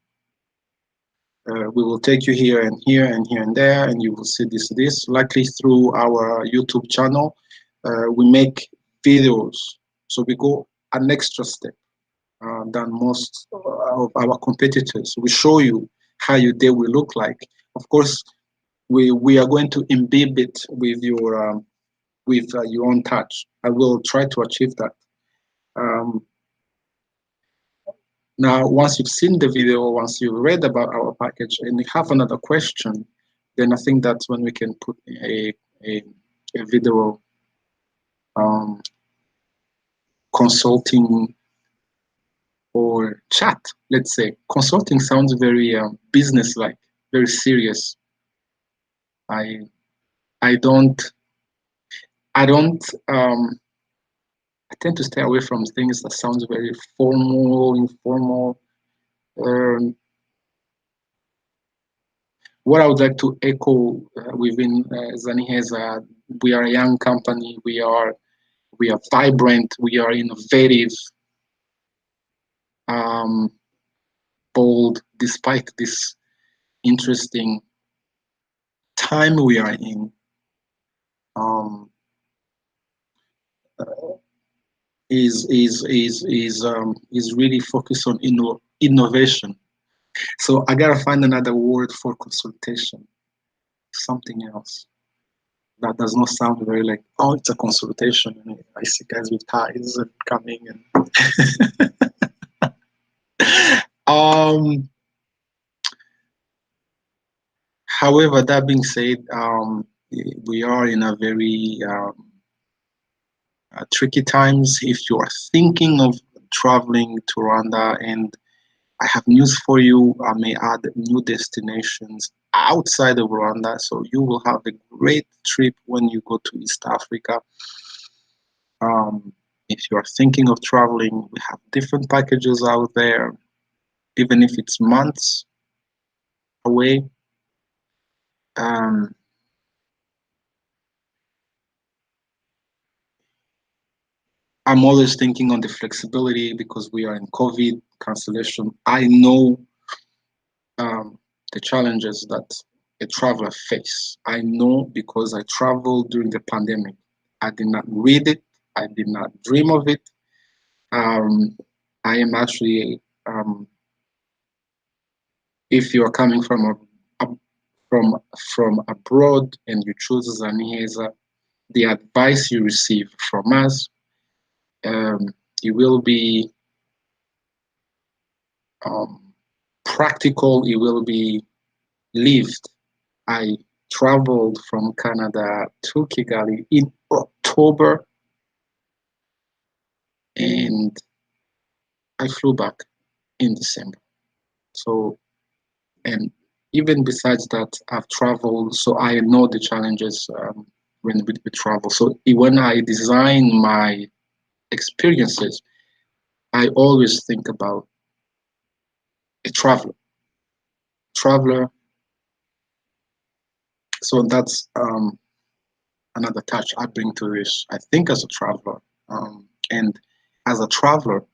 S1: we will take you here and here and here and there, and you will see this. Likely through our YouTube channel, we make videos. So we go an extra step than most of our competitors. We show you how your day will look like. Of course, we are going to imbibe it with your own touch. I will try to achieve that. Now, once you've seen the video, once you've read about our package, and you have another question, then I think that's when we can put a video consulting or chat. Let's say consulting sounds very business-like, very serious. I don't I tend to stay away from things that sounds very formal, informal. What I would like to echo within ZaNiheza, we are a young company. We are vibrant. We are innovative, bold. Despite this interesting time we are in, is really focused on innovation. So I gotta find another word for consultation, something else that does not sound very like, oh, it's a consultation. And I see guys with ties and coming and however, that being said, we are in a very tricky times. If you are thinking of traveling to Rwanda, and I have news for you, I may add new destinations outside of Rwanda, so you will have a great trip when you go to East Africa. If you are thinking of traveling, we have different packages out there, even if it's months away. I'm always thinking on the flexibility because we are in COVID cancellation. I know the challenges that a traveler face. I know because I traveled during the pandemic. I did not read it. I did not dream of it. I am actually, if you are coming from from abroad and you choose ZaNiheza, the advice you receive from us, it will be practical. It will be lived. I traveled from Canada to Kigali in October, and I flew back in December. So, and even besides that, I've traveled, so I know the challenges when we travel. So when I design my experiences, I always think about a traveler. So that's another touch I bring to this. I think as a traveler, and as a traveler,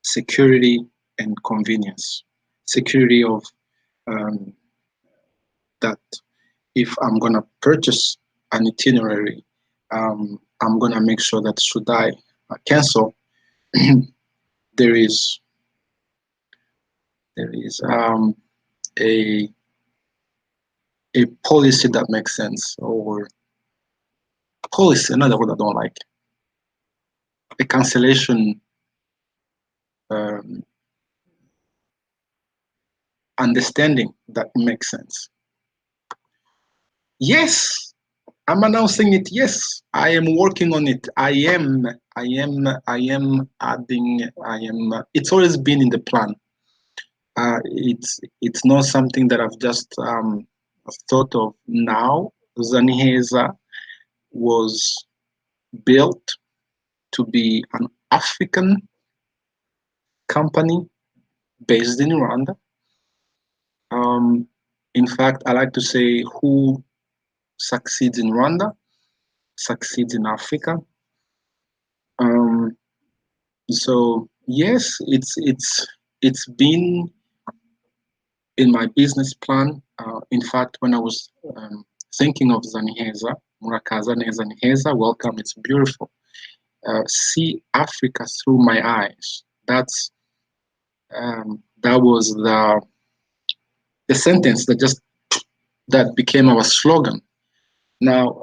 S1: security and convenience. Security of that if I'm gonna purchase an itinerary, I'm gonna make sure that should I cancel, there is a policy that makes sense, or policy, another word I don't like, a cancellation understanding that makes sense. Yes, I'm announcing it. Yes, I am working on it. I am adding. It's always been in the plan. It's not something that I've just thought of now. ZaNiheza was built to be an African company based in Rwanda. Um, in fact, I like to say who succeeds in Rwanda succeeds in Africa. Um, so yes, it's been in my business plan. In fact, when I was thinking of ZaNiheza, Murakaza ZaNiheza, welcome, it's beautiful. See Africa through my eyes. That was the sentence that became our slogan. Now,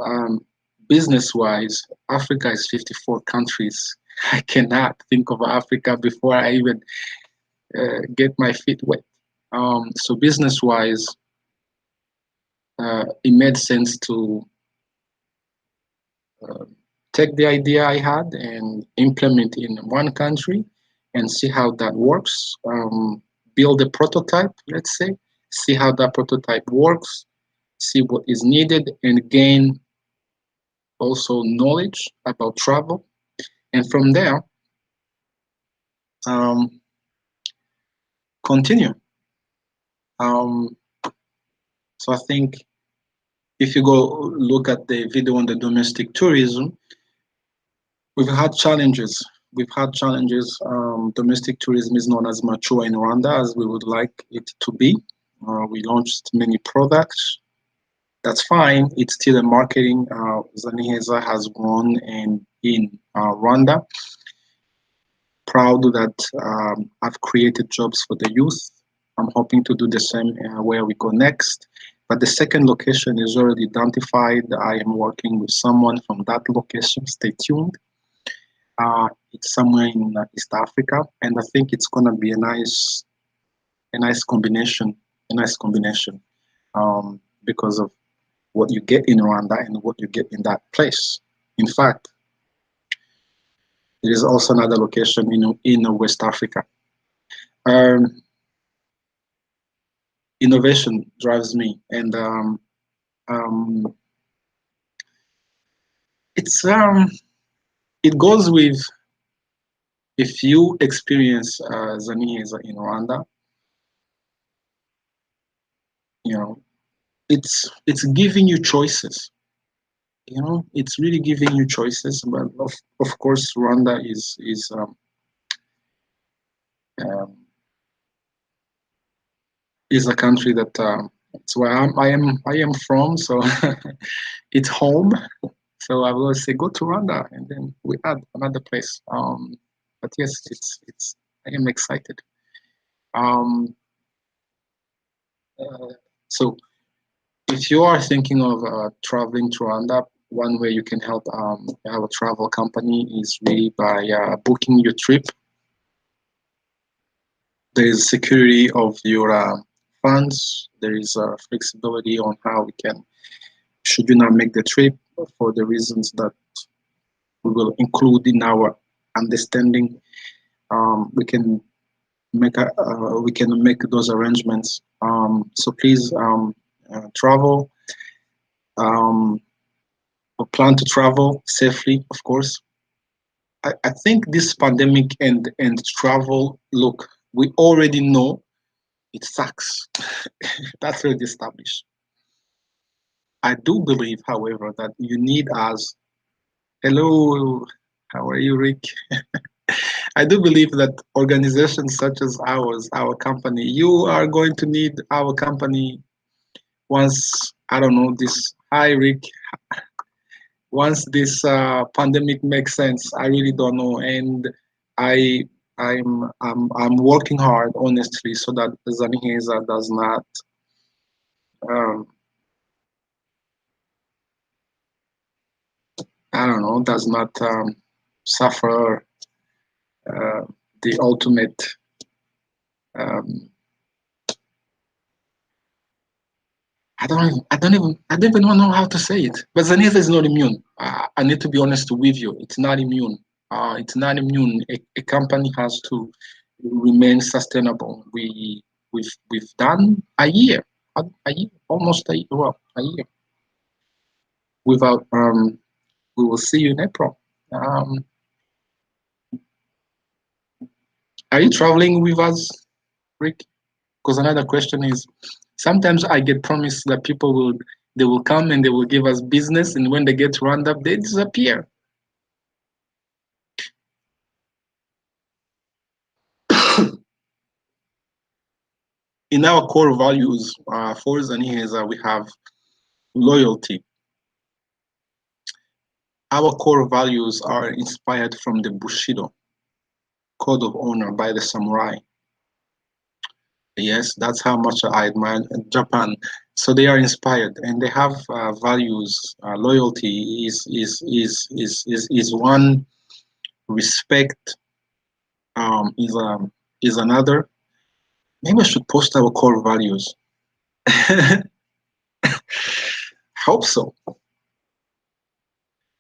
S1: business-wise, Africa is 54 countries. I cannot think of Africa before I even get my feet wet. So business-wise, it made sense to uh, take the idea I had and implement in one country and see how that works. Build a prototype, let's say, see how that prototype works, see what is needed, and gain also knowledge about travel. And from there, um, continue. Um, so I think if you go look at the video on the domestic tourism, we've had challenges. We've had challenges. Domestic tourism is not as mature in Rwanda as we would like it to be. We launched many products. That's fine. It's still a marketing. ZaNiheza has grown in Rwanda. Proud that I've created jobs for the youth. I'm hoping to do the same where we go next. But the second location is already identified. I am working with someone from that location. Stay tuned. It's somewhere in East Africa, and I think it's gonna be a nice combination, because of what you get in Rwanda and what you get in that place. In fact, there is also another location in West Africa. Um, Innovation drives me, and um, it's it goes with if you experience ZaNiheza in Rwanda, you know, it's giving you choices. It's really giving you choices. But of course, Rwanda um, is a country that it's where I am from, so it's home. So I will always say go to Rwanda, and then we add another place. But yes, it's I am excited. Um, uh, so if you are thinking of traveling to Rwanda, one way you can help our travel company is really by booking your trip. There is security of your funds. There is flexibility on how we can, should you not make the trip for the reasons that we will include in our understanding, we can make those arrangements. So please travel um, or plan to travel safely, of course. I think this pandemic and travel, look, we already know it sucks. That's already established. I do believe, however, that you need us. Hello, how are you, Rick? I do believe that organizations such as ours, our company, you are going to need our company once, I don't know, this, hi, Rick, once this pandemic makes sense. I really don't know. And I, I'm working hard, honestly, so that ZaNiheza does not um, I don't know, does not suffer uh, the ultimate, um, I don't even know how to say it. But ZaNiheza is not immune. I need to be honest with you. It's not immune. It's not immune. A company has to remain sustainable. We've done a year, almost a year, well, a year without. We will see you in April. Um, are you traveling with us, Rick? Because another question is, sometimes I get promised that they will come and they will give us business, and when they get round up, they disappear. In our core values for ZaNiheza, we have loyalty. Our core values are inspired from the bushido, code of honor by the samurai. Yes, that's how much I admire Japan. So they are inspired, and they have values. Loyalty is one. Respect is another. Maybe I should post our core values. Hope so.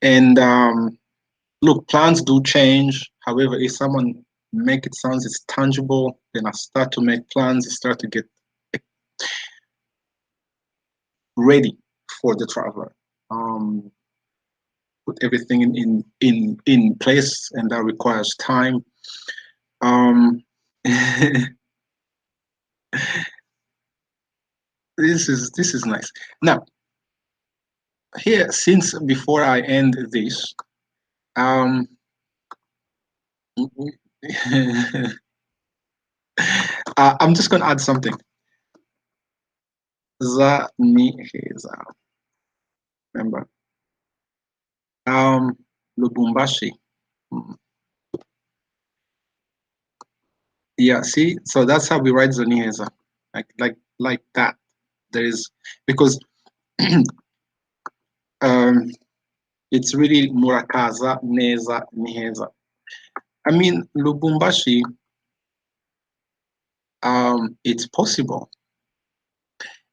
S1: And look, plans do change. However, if someone make it sounds it's tangible, then I start to make plans. I start to get ready for the traveler. Put everything in place, and that requires time. This is nice. Now, here, since before I end this, um, I'm just gonna add something. ZaNiheza. Remember, Lubumbashi. Yeah, see, so that's how we write ZaNiheza, like that. There is because it's really Murakaza, Neza, Niheza. I mean, Lubumbashi, it's possible.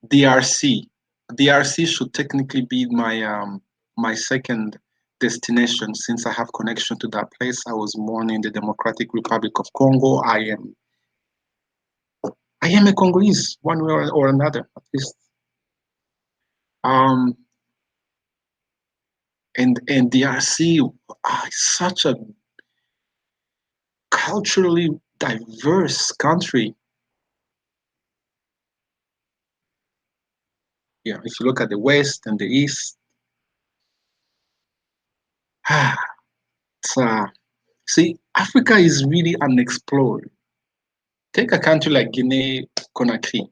S1: DRC, DRC should technically be my second destination since I have connection to that place. I was born in the Democratic Republic of Congo. I am a Congolese, one way or another, at least. And DRC is such a culturally diverse country. Yeah, if you look at the West and the East, see, Africa is really unexplored. Take a country like Guinea Conakry.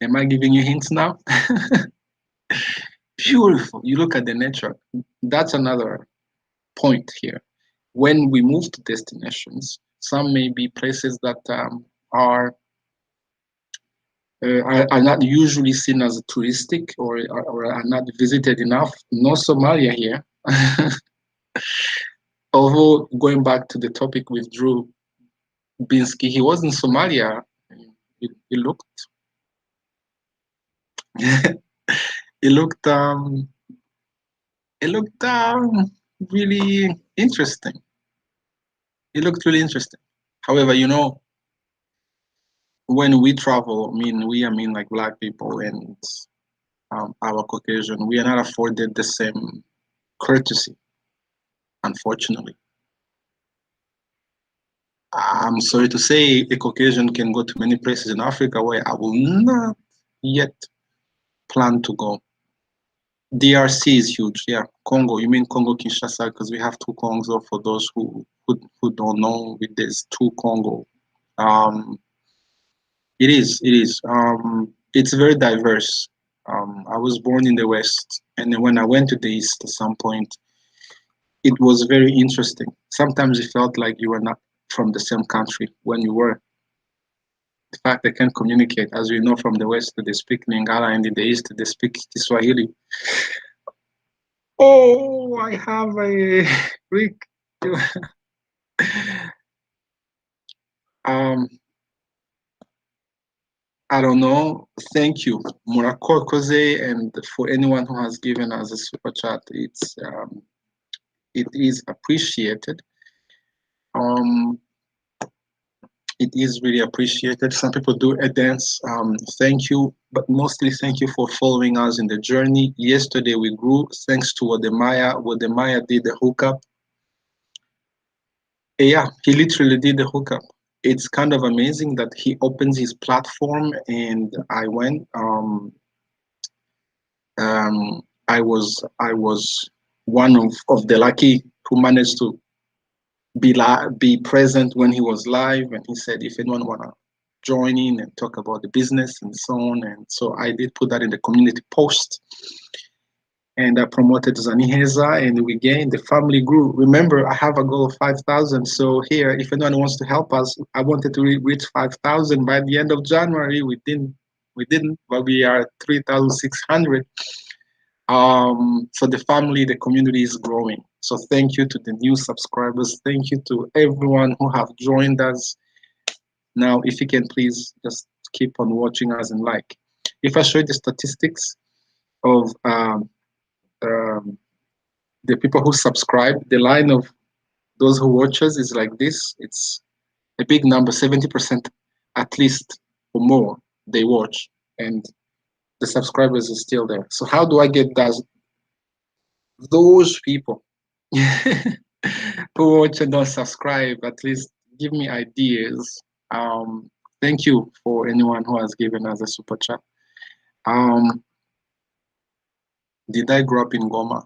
S1: Am I giving you hints now? Beautiful. You look at the nature. That's another point here. When we move to destinations, some may be places that are not usually seen as touristic or are not visited enough. No Somalia here. Although going back to the topic with Drew Binsky, he was in Somalia. He looked, he looked, it looked really interesting. It looked really interesting. However, when we travel, I mean like Black people and our Caucasian, we are not afforded the same courtesy, unfortunately. I'm sorry to say, a Caucasian can go to many places in Africa where I will not yet plan to go. DRC is huge, yeah. Congo, you mean Congo Kinshasa? Because we have two Congos. For those who don't know, there's two Congo. It is. It is. It's very diverse. I was born in the West, and then when I went to the East at some point, it was very interesting. Sometimes it felt like you were not from the same country when you were. In fact, they can communicate. As we know from the West, they speak Lingala, and in the East, they speak Kiswahili. Oh, I have a Rick. Um, I don't know. Thank you, Murako Koze, and for anyone who has given us a super chat. It is appreciated. Um, it is really appreciated. Some people do a dance. Thank you, but mostly thank you for following us in the journey. Yesterday we grew thanks to Wode May. Wode May did the hookup. Yeah, he literally did the hookup. It's kind of amazing that he opens his platform, and I went. I was one of the lucky who managed to be present when he was live, and he said if anyone wanna join in and talk about the business and so on. And so I did put that in the community post, and I promoted ZaNiheza, and we gained, the family grew. Remember, I have a goal of 5,000. So here, if anyone wants to help us, I wanted to reach 5,000 by the end of January. We didn't, but we are at 3,600. So the family, the community is growing. So thank you to the new subscribers. Thank you to everyone who have joined us. Now, if you can please just keep on watching us and like. If I show you the statistics of um, the people who subscribe, the line of those who watch us is like this. It's a big number, 70% at least or more, they watch, and the subscribers is still there. So how do I get those people who watch and don't subscribe? At least give me ideas. Thank you for anyone who has given us a super chat. Um, did I grow up in Goma?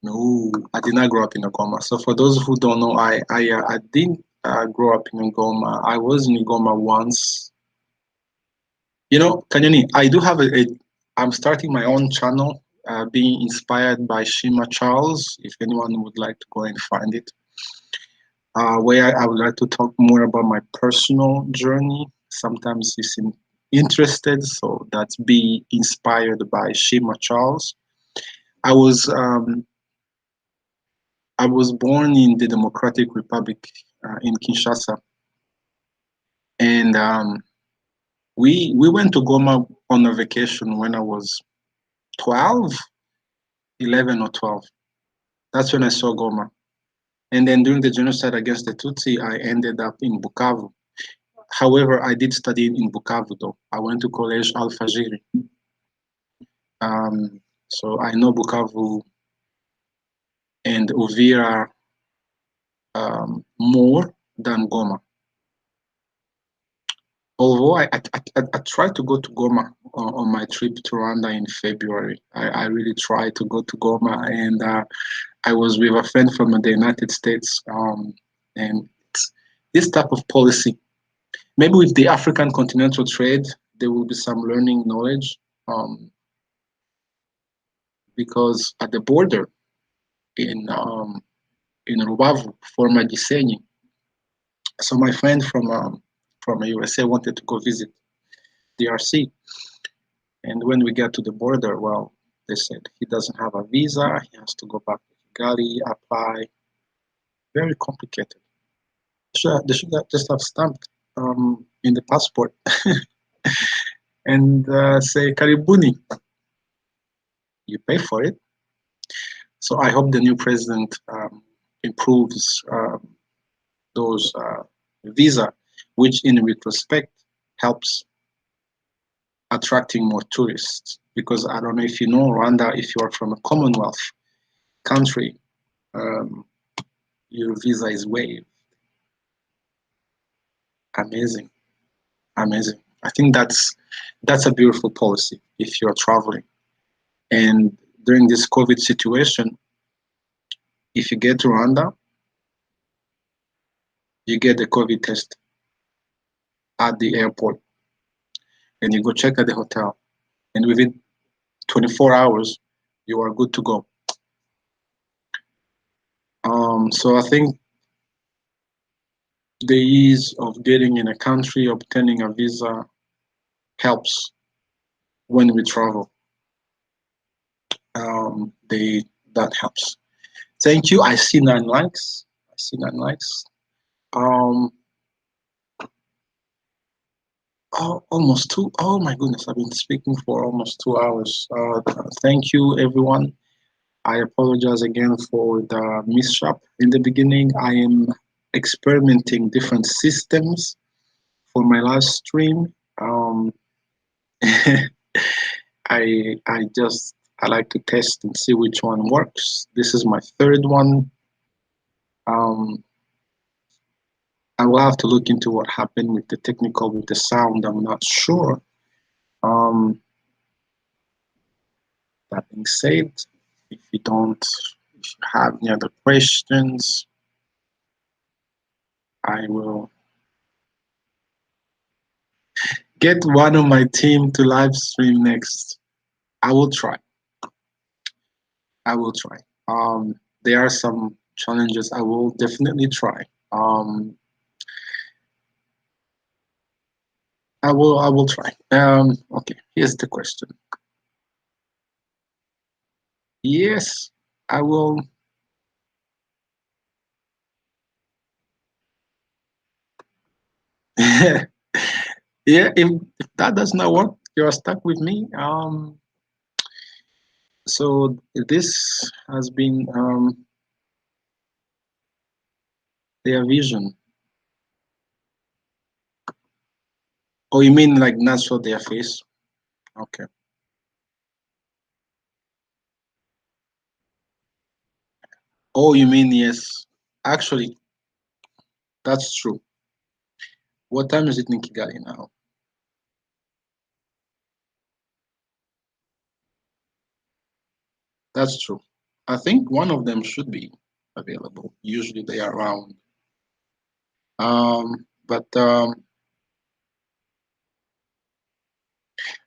S1: No, I did not grow up in Goma. So for those who don't know, I didn't grow up in Goma. I was in Goma once. You know, Kanyoni, I do have I'm starting my own channel, being inspired by Shima Charles. If anyone would like to go and find it, where I would like to talk more about my personal journey. Sometimes you seem interested, so that's Be Inspired by Shima Charles. I was um, I was born in the Democratic Republic, in Kinshasa, and we went to Goma on a vacation when I was 12, 11 or 12. That's when I saw Goma. And then during the genocide against the Tutsi, I ended up in Bukavu. However, I did study in Bukavu though. I went to College Al Fajiri. So I know Bukavu and Uvira more than Goma. Although I tried to go to Goma on my trip to Rwanda in February. I really tried to go to Goma, and I was with a friend from the United States, and this type of policy, maybe with the African continental trade, there will be some learning knowledge, because at the border in Rubavu, former Gisenyi, so my friend from USA wanted to go visit DRC. And when we get to the border, well, they said he doesn't have a visa. He has to go back to Kigali, apply. Very complicated. They should just have stamped in the passport and say Karibuni. You pay for it. So I hope the new president improves those visa, which in retrospect helps attracting more tourists. Because I don't know if you know, Rwanda, if you are from a Commonwealth country, um, your visa is waived. Amazing, amazing. I think that's a beautiful policy if you're traveling. And during this COVID situation, if you get to Rwanda, you get the COVID test at the airport, and you go check at the hotel, and within 24 hours, you are good to go. So I think the ease of getting in a country, obtaining a visa helps when we travel. That helps. Thank you. I see 9 likes. I see 9 likes. Um, Oh, almost two. Oh my goodness, I've been speaking for almost 2 hours. Thank you, everyone. I apologize again for the mishap in the beginning. I am experimenting different systems for my live stream. I like to test and see which one works. This is my third one. Um, I will have to look into what happened with the technical with the sound. I'm not sure. Um, that being said, if you don't, if you have any other questions, I will get one of my team to live stream next. I will try. I will try. There are some challenges. I will definitely try. I will try. Okay, here's the question. Yes, I will. Yeah, if that does not work, you're stuck with me. So this has been their vision. Oh, you mean like not show their face? Okay. Oh, you mean yes. Actually, that's true. What time is it in Kigali now? That's true. I think one of them should be available. Usually they are around. But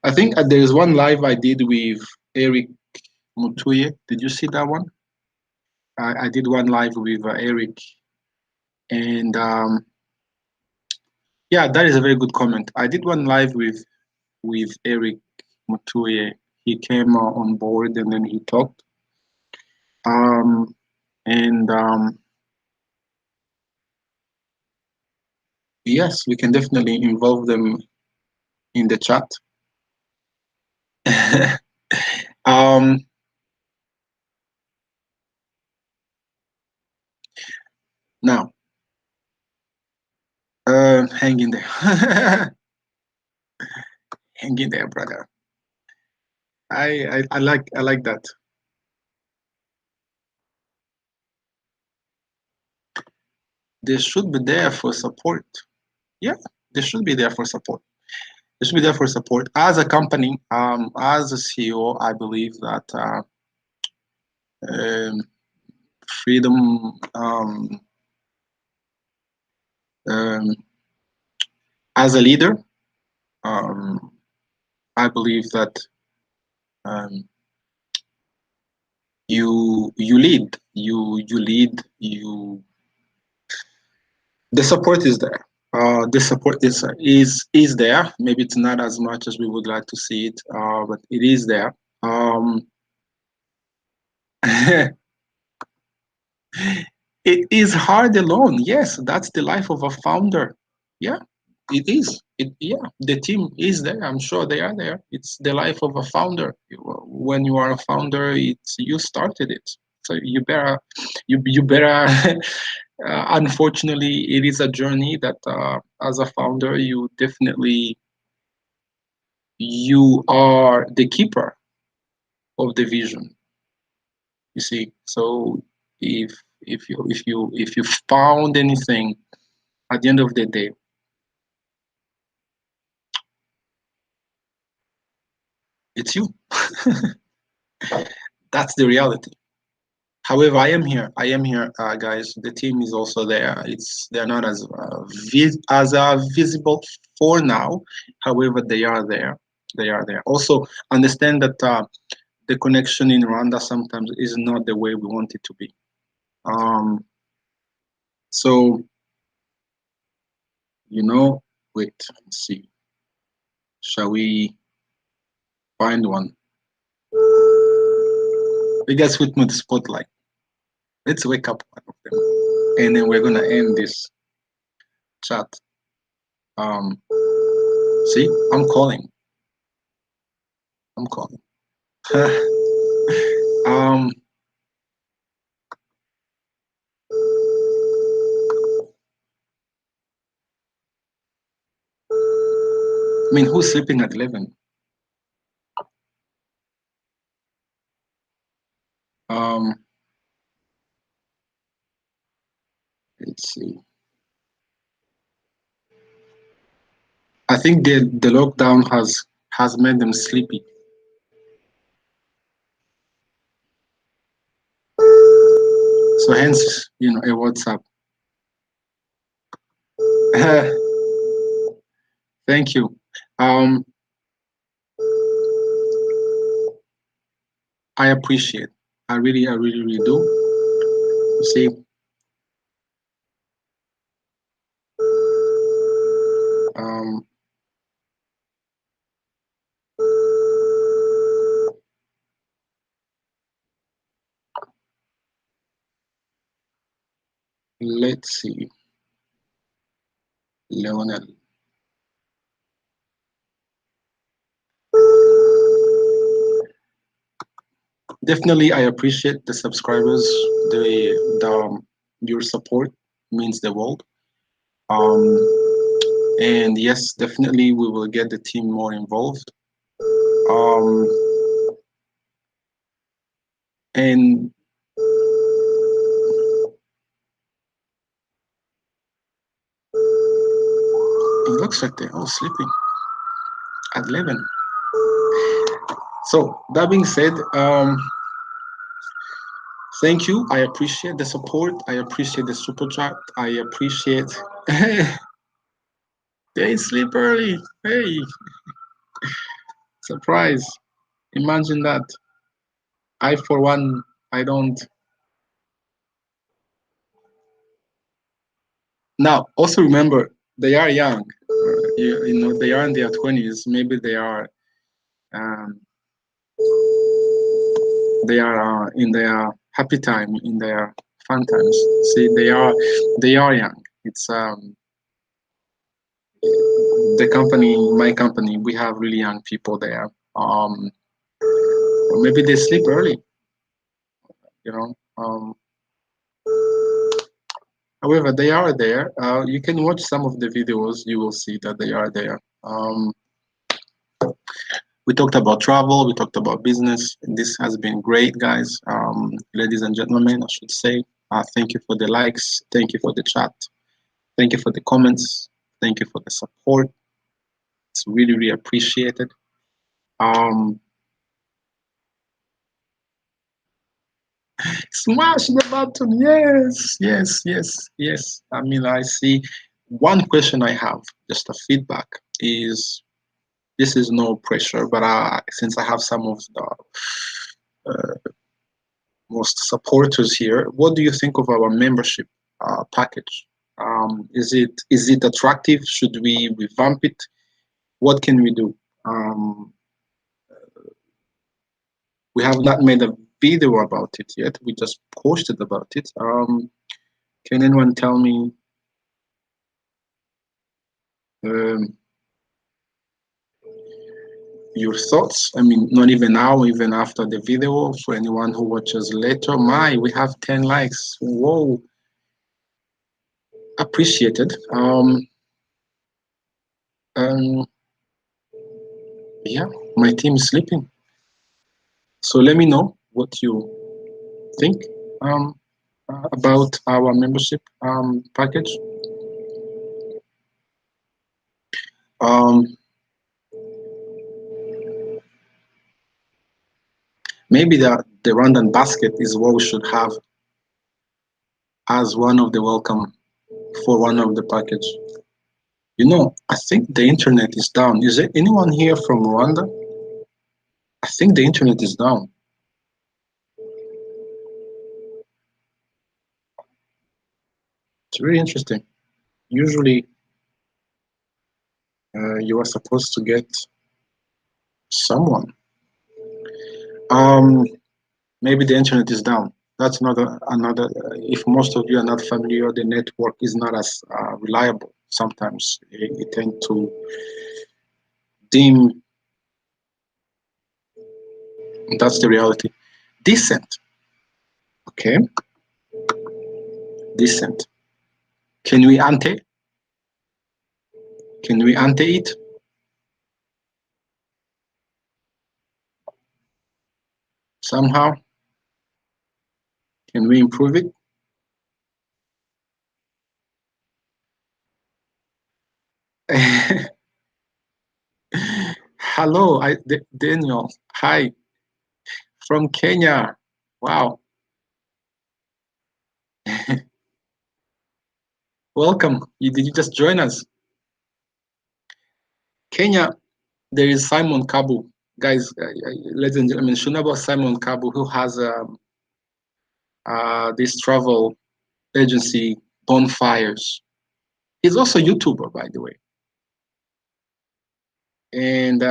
S1: I think there is one live I did with Eric Mutuye. Did you see that one? I did one live with Eric, and yeah, that is a very good comment. I did one live with Eric Mutuye. He came on board and then he talked. Um, and yes, we can definitely involve them in the chat. um, Now, hang in there. Hang in there, brother. I like that. They should be there for support. Yeah, they should be there for support. They should be there for support. As a company, as a CEO, I believe that um, freedom, um, as a leader, um, I believe that um, you lead, you lead, you. The support is there. The support is there. Maybe it's not as much as we would like to see it, but it is there. It is hard alone. Yes, that's the life of a founder. Yeah, it is. Yeah, the team is there. I'm sure they are there. It's the life of a founder. When you are a founder, it's you started it. So you better. Unfortunately, it is a journey that, as a founder, you are the keeper of the vision. You see, so if if you found anything at the end of the day, it's you. That's the reality. However, I am here. I am here, guys. The team is also there. They're not as visible for now. However, they are there. They are there. Also, understand that the connection in Rwanda sometimes is not the way we want it to be. So wait. Let's see. Shall we find one? You guys with me the spotlight. Let's wake up one of them, and then we're gonna end this chat. See, I'm calling. um, I mean, who's sleeping at 11? Let's see. I think the lockdown has made them sleepy. So hence, a WhatsApp. Thank you. I appreciate. I really, really do. You see, um, let's see, Leonel. Definitely, I appreciate the subscribers. Your support means the world. And yes, definitely, we will get the team more involved. And it looks like they're all sleeping at 11. So that being said, thank you. I appreciate the support. I appreciate the super chat. I appreciate. They sleep early. Hey, surprise! Imagine that. I, for one, I don't. Now, also remember, they are young. They are in their 20s. Maybe um, they are in their happy time, in their fun times. See, they are young. It's the company, my company. We have really young people there. Or maybe they sleep early. You know. However, they are there. You can watch some of the videos. You will see that they are there. We talked about travel. We talked about business. This has been great, guys. Ladies and gentlemen, I should say. Thank you for the likes. Thank you for the chat. Thank you for the comments. Thank you for the support. It's really, really appreciated. Smash the button. Yes, yes, yes, yes. I mean, I see one question I have, just a feedback, is this is no pressure, but since I have some of the most supporters here, what do you think of our membership package? Is it attractive? Should we revamp it? What can we do? We have not made a video about it yet. We just posted about it. Can anyone tell me your thoughts? I mean, not even now, even after the video. For anyone who watches later, we have 10 likes. Whoa, appreciated. Yeah, my team is sleeping. So let me know what you think about our membership package. Maybe the Rwandan basket is what we should have as one of the welcome for one of the package. I think the internet is down. Is there anyone here from Rwanda? I think the internet is down. It's really interesting. Usually, you are supposed to get someone. Maybe the internet is down. That's another. If most of you are not familiar, the network is not as reliable. Sometimes it tend to dim. That's the reality. Decent. Okay. Decent. Can we ante? Can we ante it? Somehow? Can we improve it? Hello, Daniel. Hi, from Kenya. Wow. Welcome. Did you just join us? Kenya, there is Simon Kabu. Guys, ladies and gentlemen, should know about Simon Kabu, who has this travel agency, Bonfires. He's also a YouTuber, by the way. And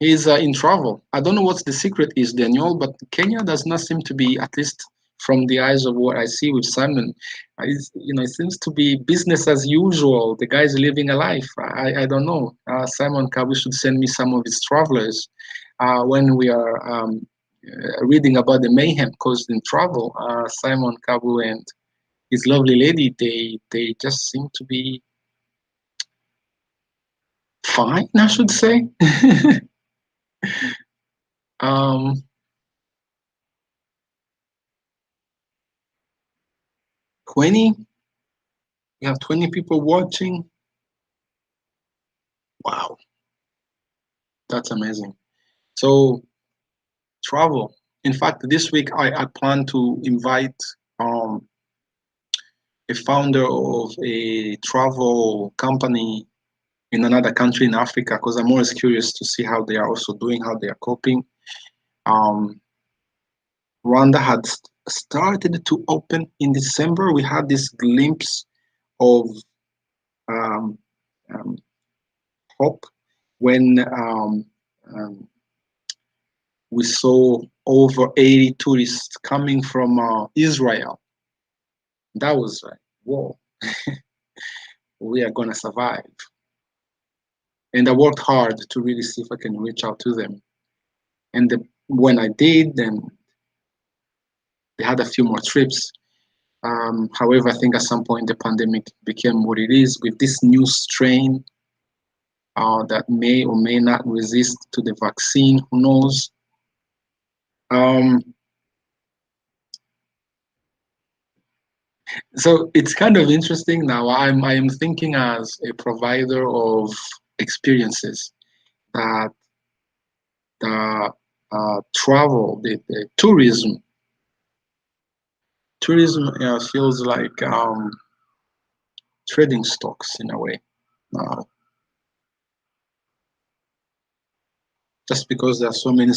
S1: he's in travel. I don't know what the secret is, Daniel, but Kenya does not seem to be, at least from the eyes of what I see with Simon, it seems to be business as usual. The guy's living a life. I don't know. Simon Kabu should send me some of his travelers when we are reading about the mayhem caused in travel. Simon Kabu and his lovely lady, they just seem to be fine, I should say. um, 20? We have 20 people watching. Wow, that's amazing. So travel. In fact, this week I plan to invite a founder of a travel company in another country in Africa because I'm always curious to see how they are also doing, how they are coping. Rwanda had started to open in December. We had this glimpse of um, um, hope when we saw over 80 tourists coming from Israel. That was like, whoa, we are gonna survive. And I worked hard to really see if I can reach out to them. And when I did, then they had a few more trips. However, I think at some point the pandemic became what it is with this new strain that may or may not resist to the vaccine. Who knows? So it's kind of interesting now. I am thinking as a provider of experiences that the travel, the tourism feels like trading stocks in a way now, just because there are so many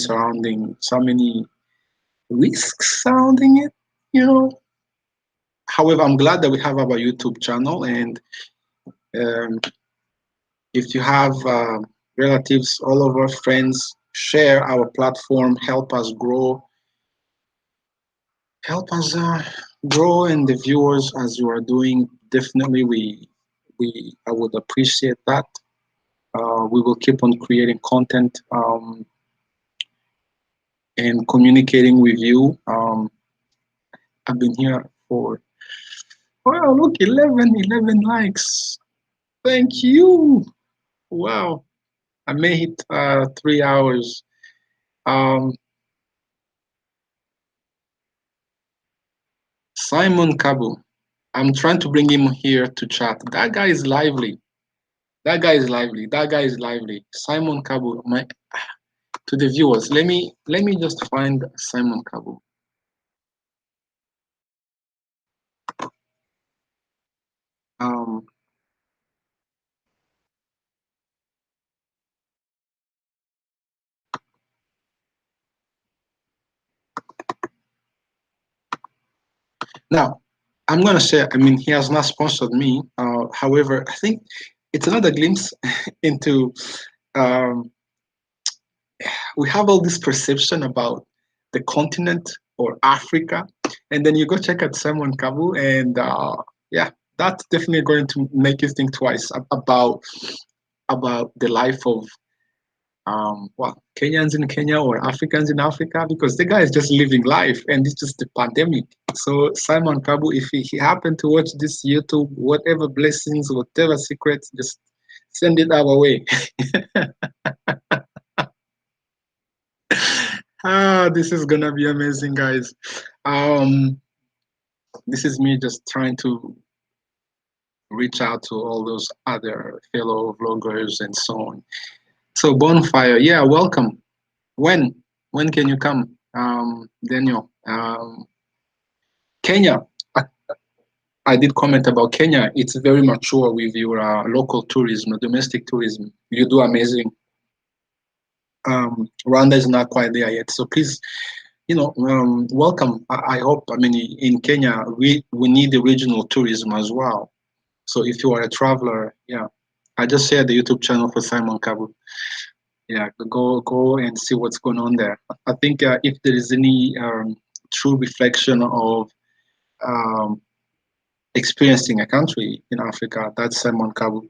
S1: risks surrounding it, you know. However, I'm glad that we have our YouTube channel, and if you have relatives all over, friends, share our platform, help us grow, and the viewers as you are doing. Definitely, I would appreciate that. We will keep on creating content and communicating with you. I've been here for, wow, look, 11 likes. Thank you. Wow, I made it 3 hours. Simon Kabu, I'm trying to bring him here to chat. That guy is lively. That guy is lively. That guy is lively. Simon Kabu, to the viewers, let me just find Simon Kabu. Now, I'm gonna share. I mean, he has not sponsored me. However, I think it's another glimpse into. We have all this perception about the continent or Africa, and then you go check out Simon Kabu, and yeah, that's definitely going to make you think twice about the life of well, Kenyans in Kenya or Africans in Africa, because the guy is just living life and it's just the pandemic. So Simon Kabu, if he happened to watch this YouTube, whatever blessings, whatever secrets, just send it our way. This is gonna be amazing, guys. This is me just trying to reach out to all those other fellow vloggers and so on. So Bonfire, yeah, welcome. When can you come, Daniel? Kenya. I did comment about Kenya. It's very mature with your local tourism, domestic tourism. You do amazing. Rwanda is not quite there yet, so please, welcome. I hope. I mean, in Kenya, we need the regional tourism as well. So if you are a traveler, yeah, I just shared the YouTube channel for Simon Kabu. Yeah, go and see what's going on there. I think if there is any true reflection of experiencing a country in Africa, that's Simon Kabu,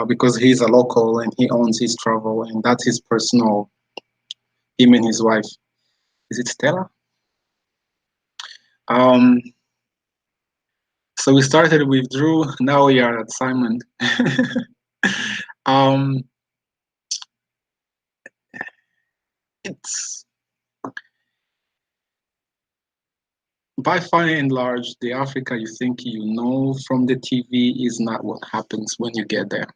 S1: because he's a local and he owns his travel, and that's his personal, him and his wife. Is it Stella? So we started with Drew, now we are at Simon. It's by far and large, the Africa you think you know from the TV is not what happens when you get there.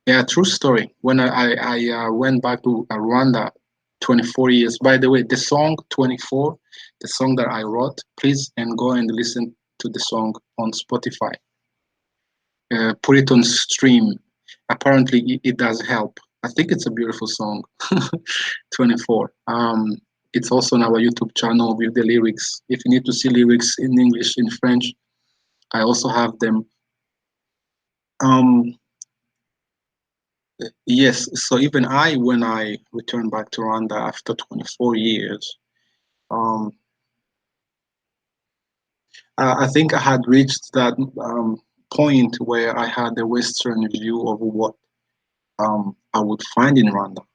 S1: Yeah, true story. When I went back to Rwanda 24 years. By the way, the song 24, the song that I wrote, please and go and listen to the song on Spotify. Put it on stream. Apparently, it does help. I think it's a beautiful song. 24. It's also on our YouTube channel with the lyrics. If you need to see lyrics in English, in French, I also have them. Yes, so even when I returned back to Rwanda after 24 years, I think I had reached that point where I had a Western view of what I would find in Rwanda.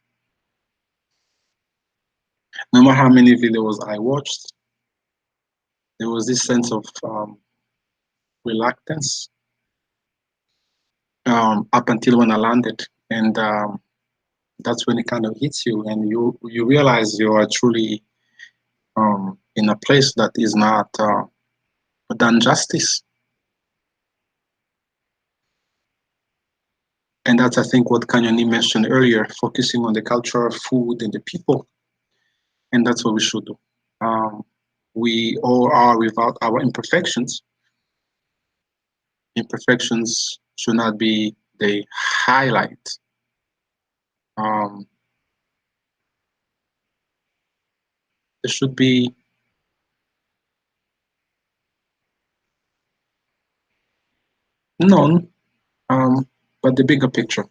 S1: No matter how many videos I watched, there was this sense of reluctance up until when I landed, and that's when it kind of hits you, and you realize you are truly in a place that is not done justice. And that's, I think, what Kanyoni mentioned earlier, focusing on the culture, food, and the people. And that's what we should do. We all are without our imperfections. Imperfections should not be the highlight. There should be none, but the bigger picture.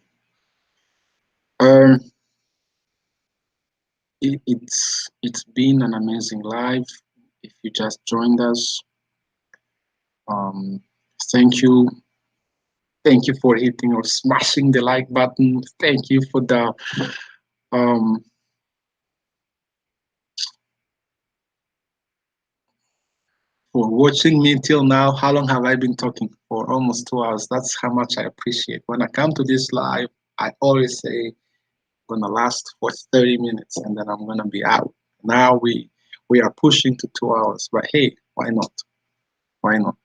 S1: It's been an amazing live. If you just joined us, thank you. Thank you for hitting or smashing the like button. Thank you for the for watching me till now. How long have I been talking? For almost 2 hours. That's how much I appreciate. When I come to this live, I always say I'm gonna last for 30 minutes and then I'm gonna be out. Now we are pushing to 2 hours, but hey, why not? Why not?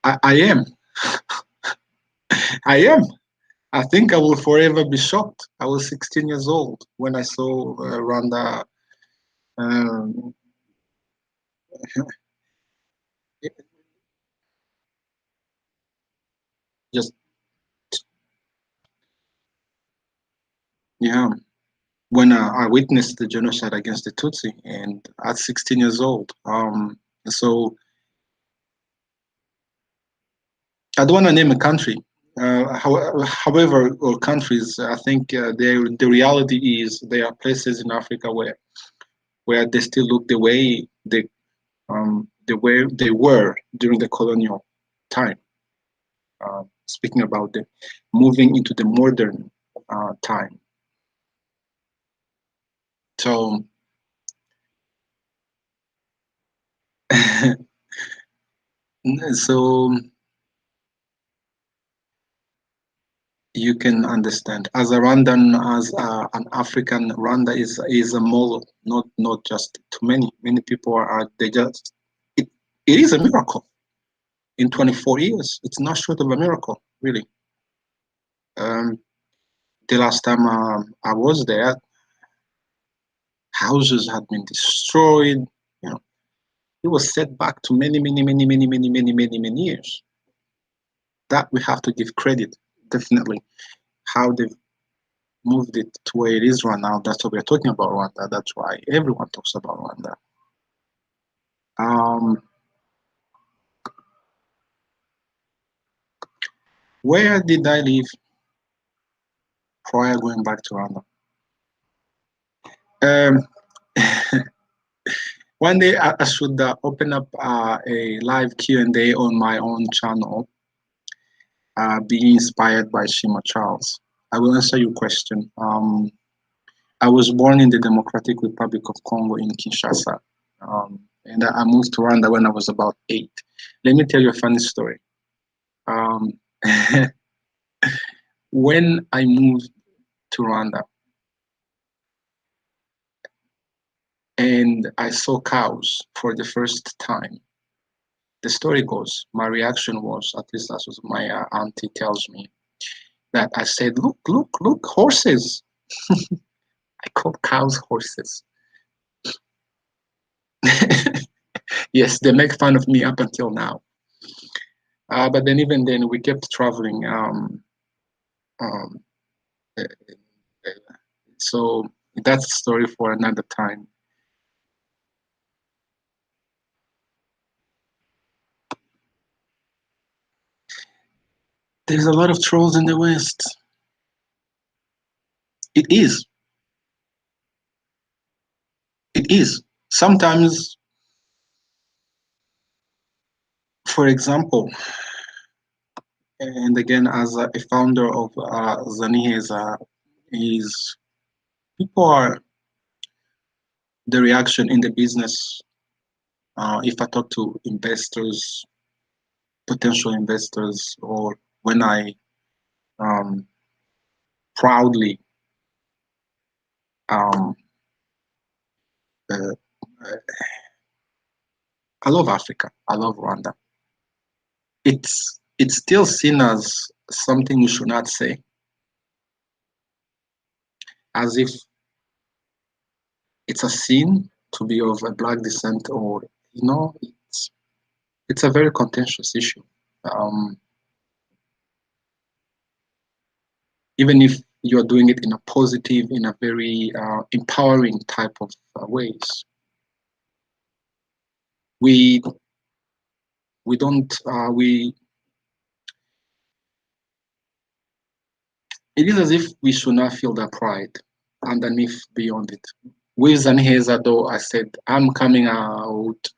S1: I am. I am. I think I will forever be shocked. I was 16 years old when I saw Rwanda. Just yeah, when I witnessed the genocide against the Tutsi, and at 16 years old. So I don't want to name a country. However, or countries, I think the reality is there are places in Africa where they still look the way they were during the colonial time. Speaking about the moving into the modern time. So so you can understand, as a Rwandan, as an African, Rwanda is a model, not just to many people are they just it is a miracle in 24 years. It's not short of a miracle, really. The last time I was there, houses had been destroyed. You know, it was set back to many years. That we have to give credit, definitely, how they've moved it to where it is right now. That's what we're talking about Rwanda. That's why everyone talks about Rwanda. Where did I live prior going back to Rwanda? One day I should open up a live Q&A on my own channel, being inspired by Shima Charles. I will answer your question. I was born in the Democratic Republic of Congo in Kinshasa, and I moved to Rwanda when I was about 8. Let me tell you a funny story. When I moved to Rwanda and I saw cows for the first time, the story goes, my reaction was, at least that's what my auntie tells me, that I said, look, horses. I called cows horses. Yes, they make fun of me up until now. But then even then, we kept traveling. So that's a story for another time. There's a lot of trolls in the West. It is. It is. Sometimes, for example, and again, as a founder of ZaNiheza, is people are the reaction in the business. If I talk to investors, potential investors, or when I proudly uh, I love Africa. I love Rwanda. It's still seen as something you should not say, as if it's a sin to be of a black descent, or it's a very contentious issue. Even if you're doing it in a positive, in a very empowering type of ways, we don't it is as if we should not feel that pride underneath beyond it. With ZaNiheza, though, I said I'm coming out.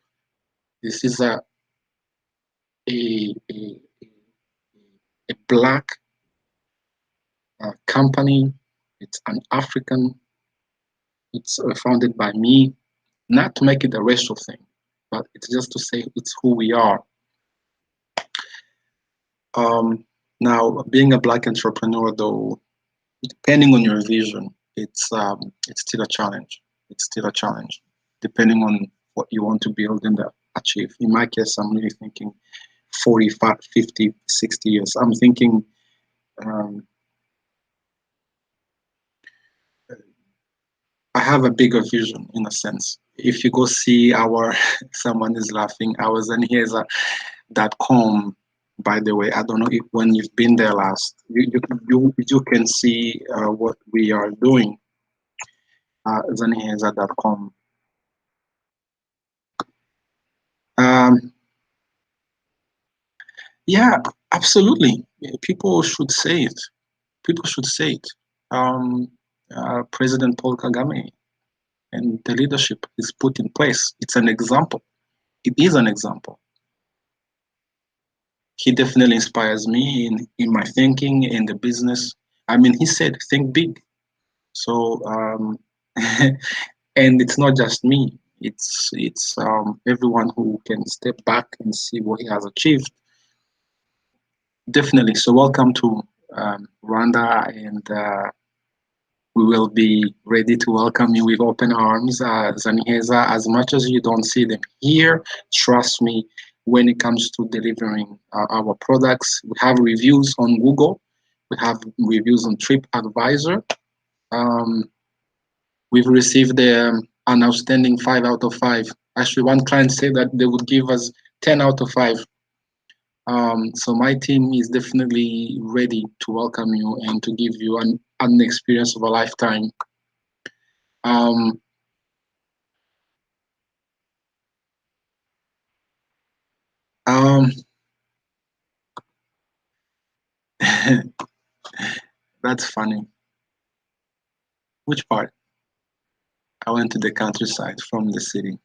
S1: This is a a, a black company. It's an African. It's founded by me. Not to make it a racial thing, but it's just to say it's who we are. Now, being a black entrepreneur, though, depending on your vision, it's still a challenge. It's still a challenge, depending on what you want to build and achieve. In my case, I'm really thinking 45, 50, 60 years. I'm thinking I have a bigger vision in a sense. If you go see our, someone is laughing, our ZaNiheza.com, by the way, I don't know if when you've been there last, you can see what we are doing. ZaNiheza.com. Yeah, absolutely. People should say it. People should say it. President Paul Kagame and the leadership is put in place. It's an example. it is an example. He definitely inspires me in my thinking in the business. I mean, he said, think big. So, and it's not just me. It's everyone who can step back and see what he has achieved. Definitely. So, welcome to Rwanda, and we will be ready to welcome you with open arms, ZaNiheza. As much as you don't see them here, trust me, when it comes to delivering our products, we have reviews on Google, we have reviews on TripAdvisor. Um, we've received an outstanding 5 out of 5. Actually, one client said that they would give us 10 out of 5. So my team is definitely ready to welcome you and to give you an experience of a lifetime. Um, um, that's funny. Which part? I went to the countryside from the city.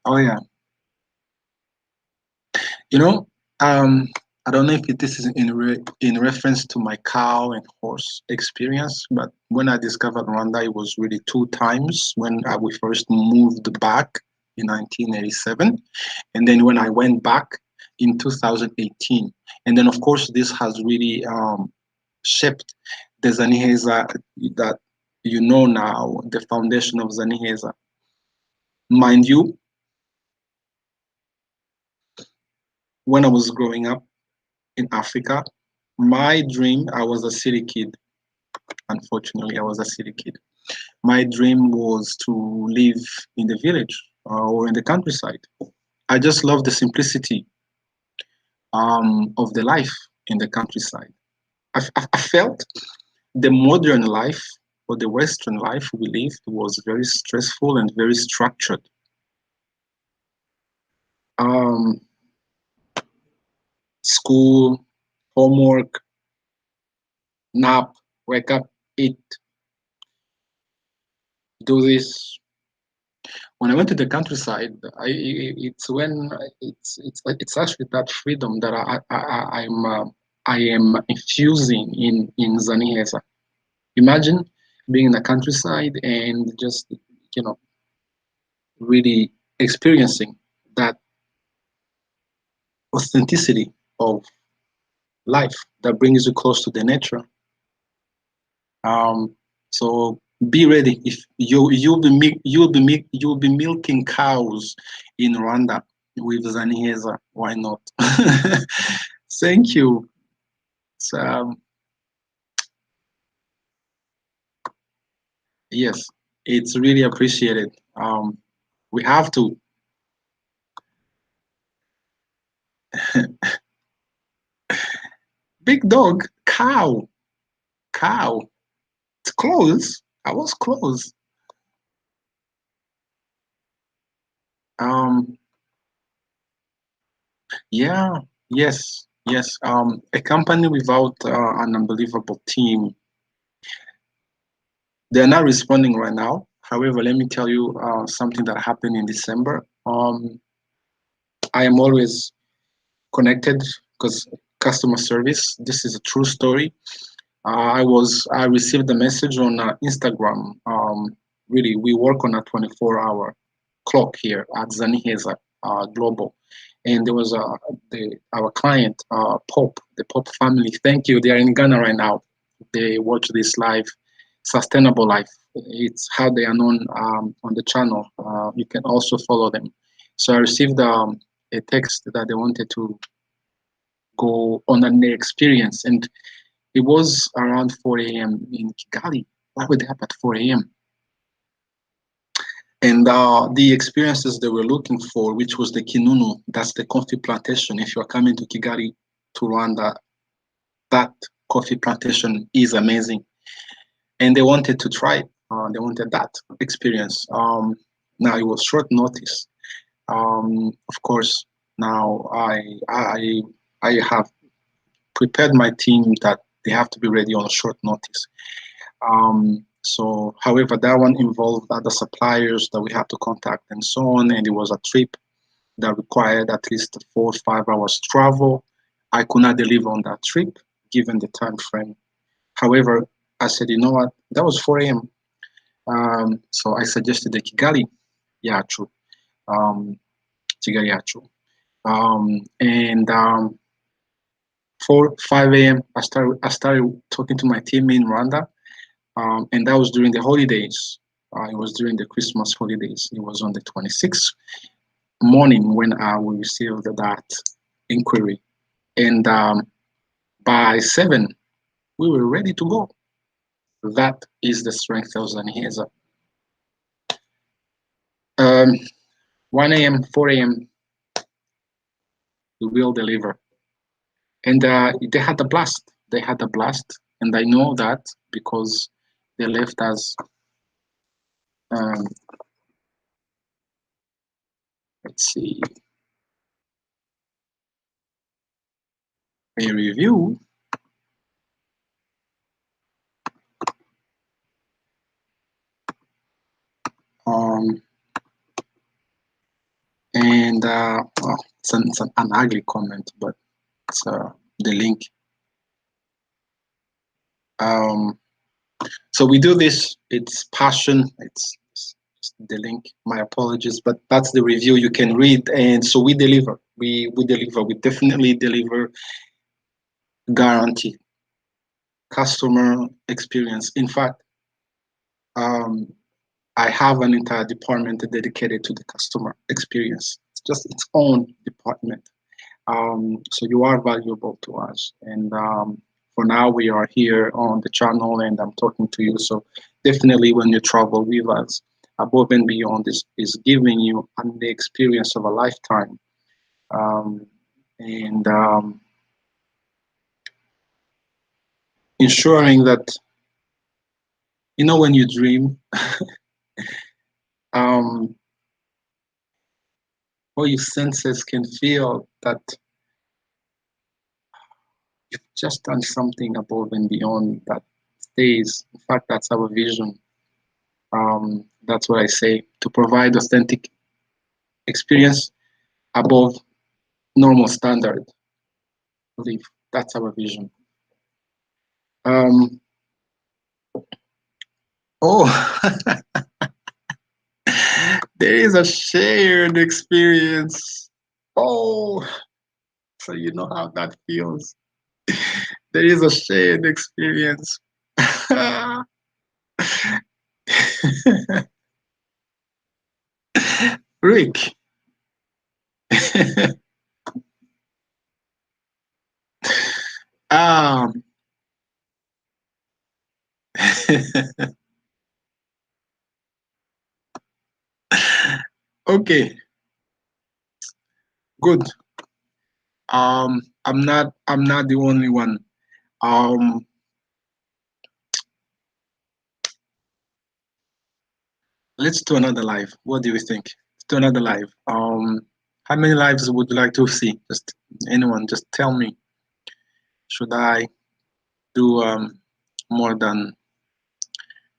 S1: Oh yeah. You know, um, I don't know if this is in reference to my cow and horse experience, but when I discovered Rwanda, it was really 2 times. When we first moved back in 1987, and then when I went back in 2018. And then, of course, this has really shaped the ZaNiheza that you know now, the foundation of ZaNiheza. Mind you, when I was growing up in Africa, my dream, I was a city kid. Unfortunately, I was a city kid. My dream was to live in the village or in the countryside. I just love the simplicity of the life in the countryside. I felt the modern life or the Western life we lived was very stressful and very structured. Um, School, homework, nap, wake up, eat, do this. When I went to the countryside, it's actually that freedom that I am infusing in ZaNiheza. Imagine being in the countryside and just you know really experiencing that authenticity of life that brings you close to the nature. Um, so be ready. If you'll be milking cows in Rwanda with ZaNiheza. Why not? Thank you. So, yes, it's really appreciated. We have to. Big dog, cow, cow. It's close. I was close. Um, yeah, yes, yes. A company without an unbelievable team. They're not responding right now. However, let me tell you something that happened in December. I am always connected because customer service. This is a true story. I received a message on Instagram. Really, we work on a 24-hour clock here at ZaNiheza Global, and there was our client Pope, the Pope family. Thank you. They are in Ghana right now. They watch this live. Sustainable Life. It's how they are known on the channel. You can also follow them. So I received a text that they wanted to go on an experience, and it was around 4 a.m. in Kigali. Why would they have at 4 a.m.? And the experiences they were looking for, which was the Kinunu, that's the coffee plantation. If you're coming to Kigali, to Rwanda, that coffee plantation is amazing. And they wanted to try it. They wanted that experience. Now it was short notice. Of course, now I have prepared my team that they have to be ready on short notice. However, that one involved other suppliers that we had to contact and so on, and it was a trip. that required at least 4 or 5 hours travel. I could not deliver on that trip given the time frame. However, I said, you know what? That was 4 a.m. So I suggested the Kigali Yachu, Kigali Yachu. And 4, 5 a.m. I started talking to my team in Rwanda, and that was during the holidays. It was during the Christmas holidays. It was on the 26th morning when we received that inquiry, and by 7 we were ready to go. That is the strength of ZaNiheza. 1 a.m., 4 a.m. we will deliver, and they had a blast. They had a blast, and I know that because they left us. Um, let's see, a review. Um, and well, it's an ugly comment, but it's the link. So we do this. It's passion. It's the link. My apologies, but that's the review you can read. And so we deliver. We deliver. We definitely deliver. Guarantee customer experience. In fact, um, I have an entire department dedicated to the customer experience. It's just its own department. So you are valuable to us. And for now, we are here on the channel and I'm talking to you. So definitely when you travel with us, above and beyond is giving you the experience of a lifetime. And ensuring that, when you dream, um, all your senses can feel that you've just done something above and beyond that stays. In fact, that's our vision. That's what I say, to provide authentic experience above normal standard. I believe that's our vision. Um, oh, there is a shared experience. Oh, so you know how that feels. There is a shared experience. Rick. um, okay, good. I'm not the only one. Um, let's do another live. What do you think? Let's do another live. How many lives would you like to see? Just anyone, just tell me. Should I do more than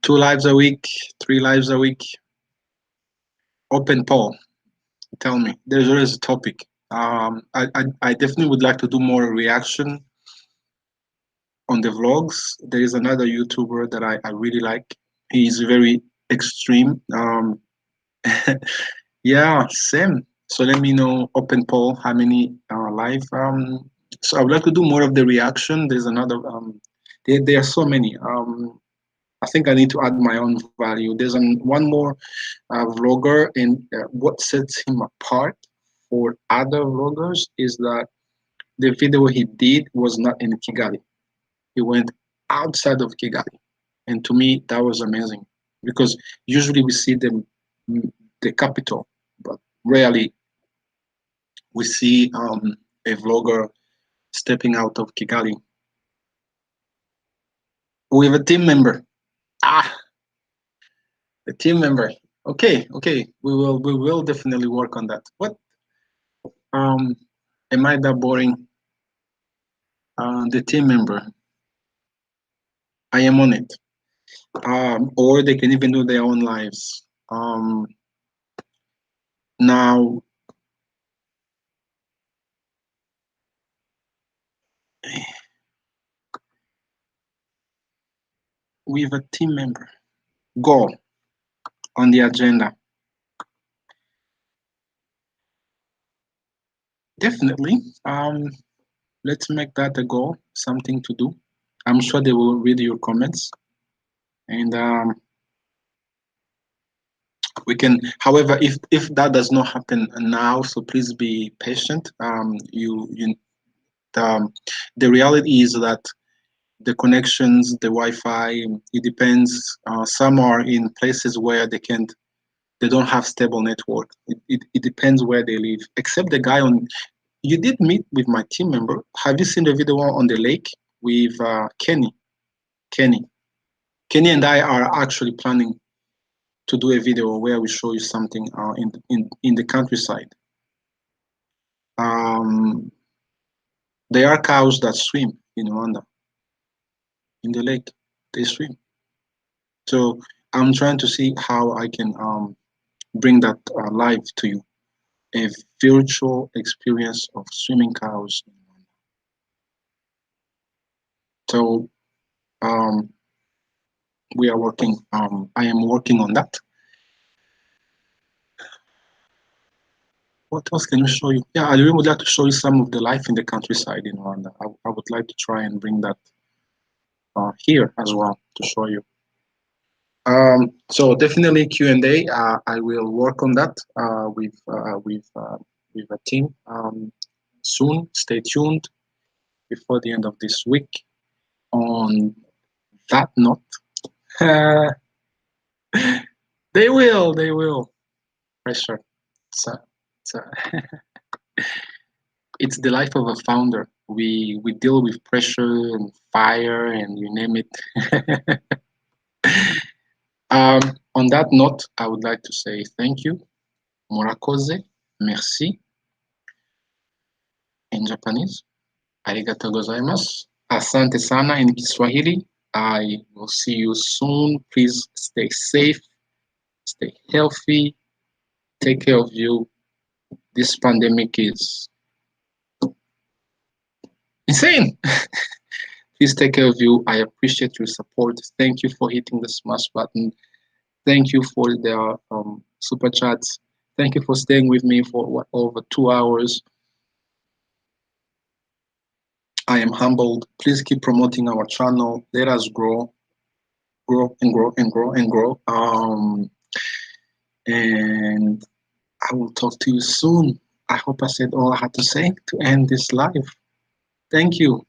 S1: 2 lives a week, 3 lives a week? Open poll. Tell me. There's always a topic. I definitely would like to do more reaction on the vlogs. There is another YouTuber that I really like. He's very extreme. Yeah, same. So let me know, open poll, how many live. So I would like to do more of the reaction. There's another. There are so many. I think I need to add my own value. There's one more vlogger, and what sets him apart for other vloggers is that the video he did was not in Kigali. He went outside of Kigali, and to me that was amazing because usually we see the capital, but rarely we see a vlogger stepping out of Kigali with a team member. Ah, a team member. Okay, okay. We will definitely work on that. What? Am I that boring? The team member. I am on it. Or they can even do their own lives. Now, with a team member. Goal on the agenda. Definitely. Let's make that a goal, something to do. I'm sure they will read your comments, and we can. However, if that does not happen now, so please be patient. Um, the reality is that the connections, the Wi-Fi, it depends. Some are in places where they don't have stable network. It depends where they live. Except the guy on, you did meet with my team member. Have you seen the video on the lake with Kenny? Kenny. Kenny and I are actually planning to do a video where we show you something in the countryside. Um, there are cows that swim in Rwanda, in the lake. They swim. So I'm trying to see how I can bring that live to you. A virtual experience of swimming cows. So um, we are working. I am working on that. What else can we show you? Yeah, I really would like to show you some of the life in the countryside in Rwanda. I would like to try and bring that here as well to show you. So definitely Q&A. I will work on that with a team soon. Stay tuned before the end of this week. On that note, they will. Pressure. It's, it's the life of a founder. We deal with pressure and fire and you name it. On that note, I would like to say thank you. Murakoze, merci in Japanese. Arigatou gozaimasu. Asante sana in Kiswahili. I will see you soon. Please stay safe, stay healthy, take care of you. This pandemic is insane. Please take care of you. I appreciate your support. Thank you for hitting the smash button. Thank you for the super chats. Thank you for staying with me for over 2 hours. I am humbled. Please keep promoting our channel. Let us grow and grow and grow and grow. And I will talk to you soon. I hope I said all I had to say to end this live. Thank you.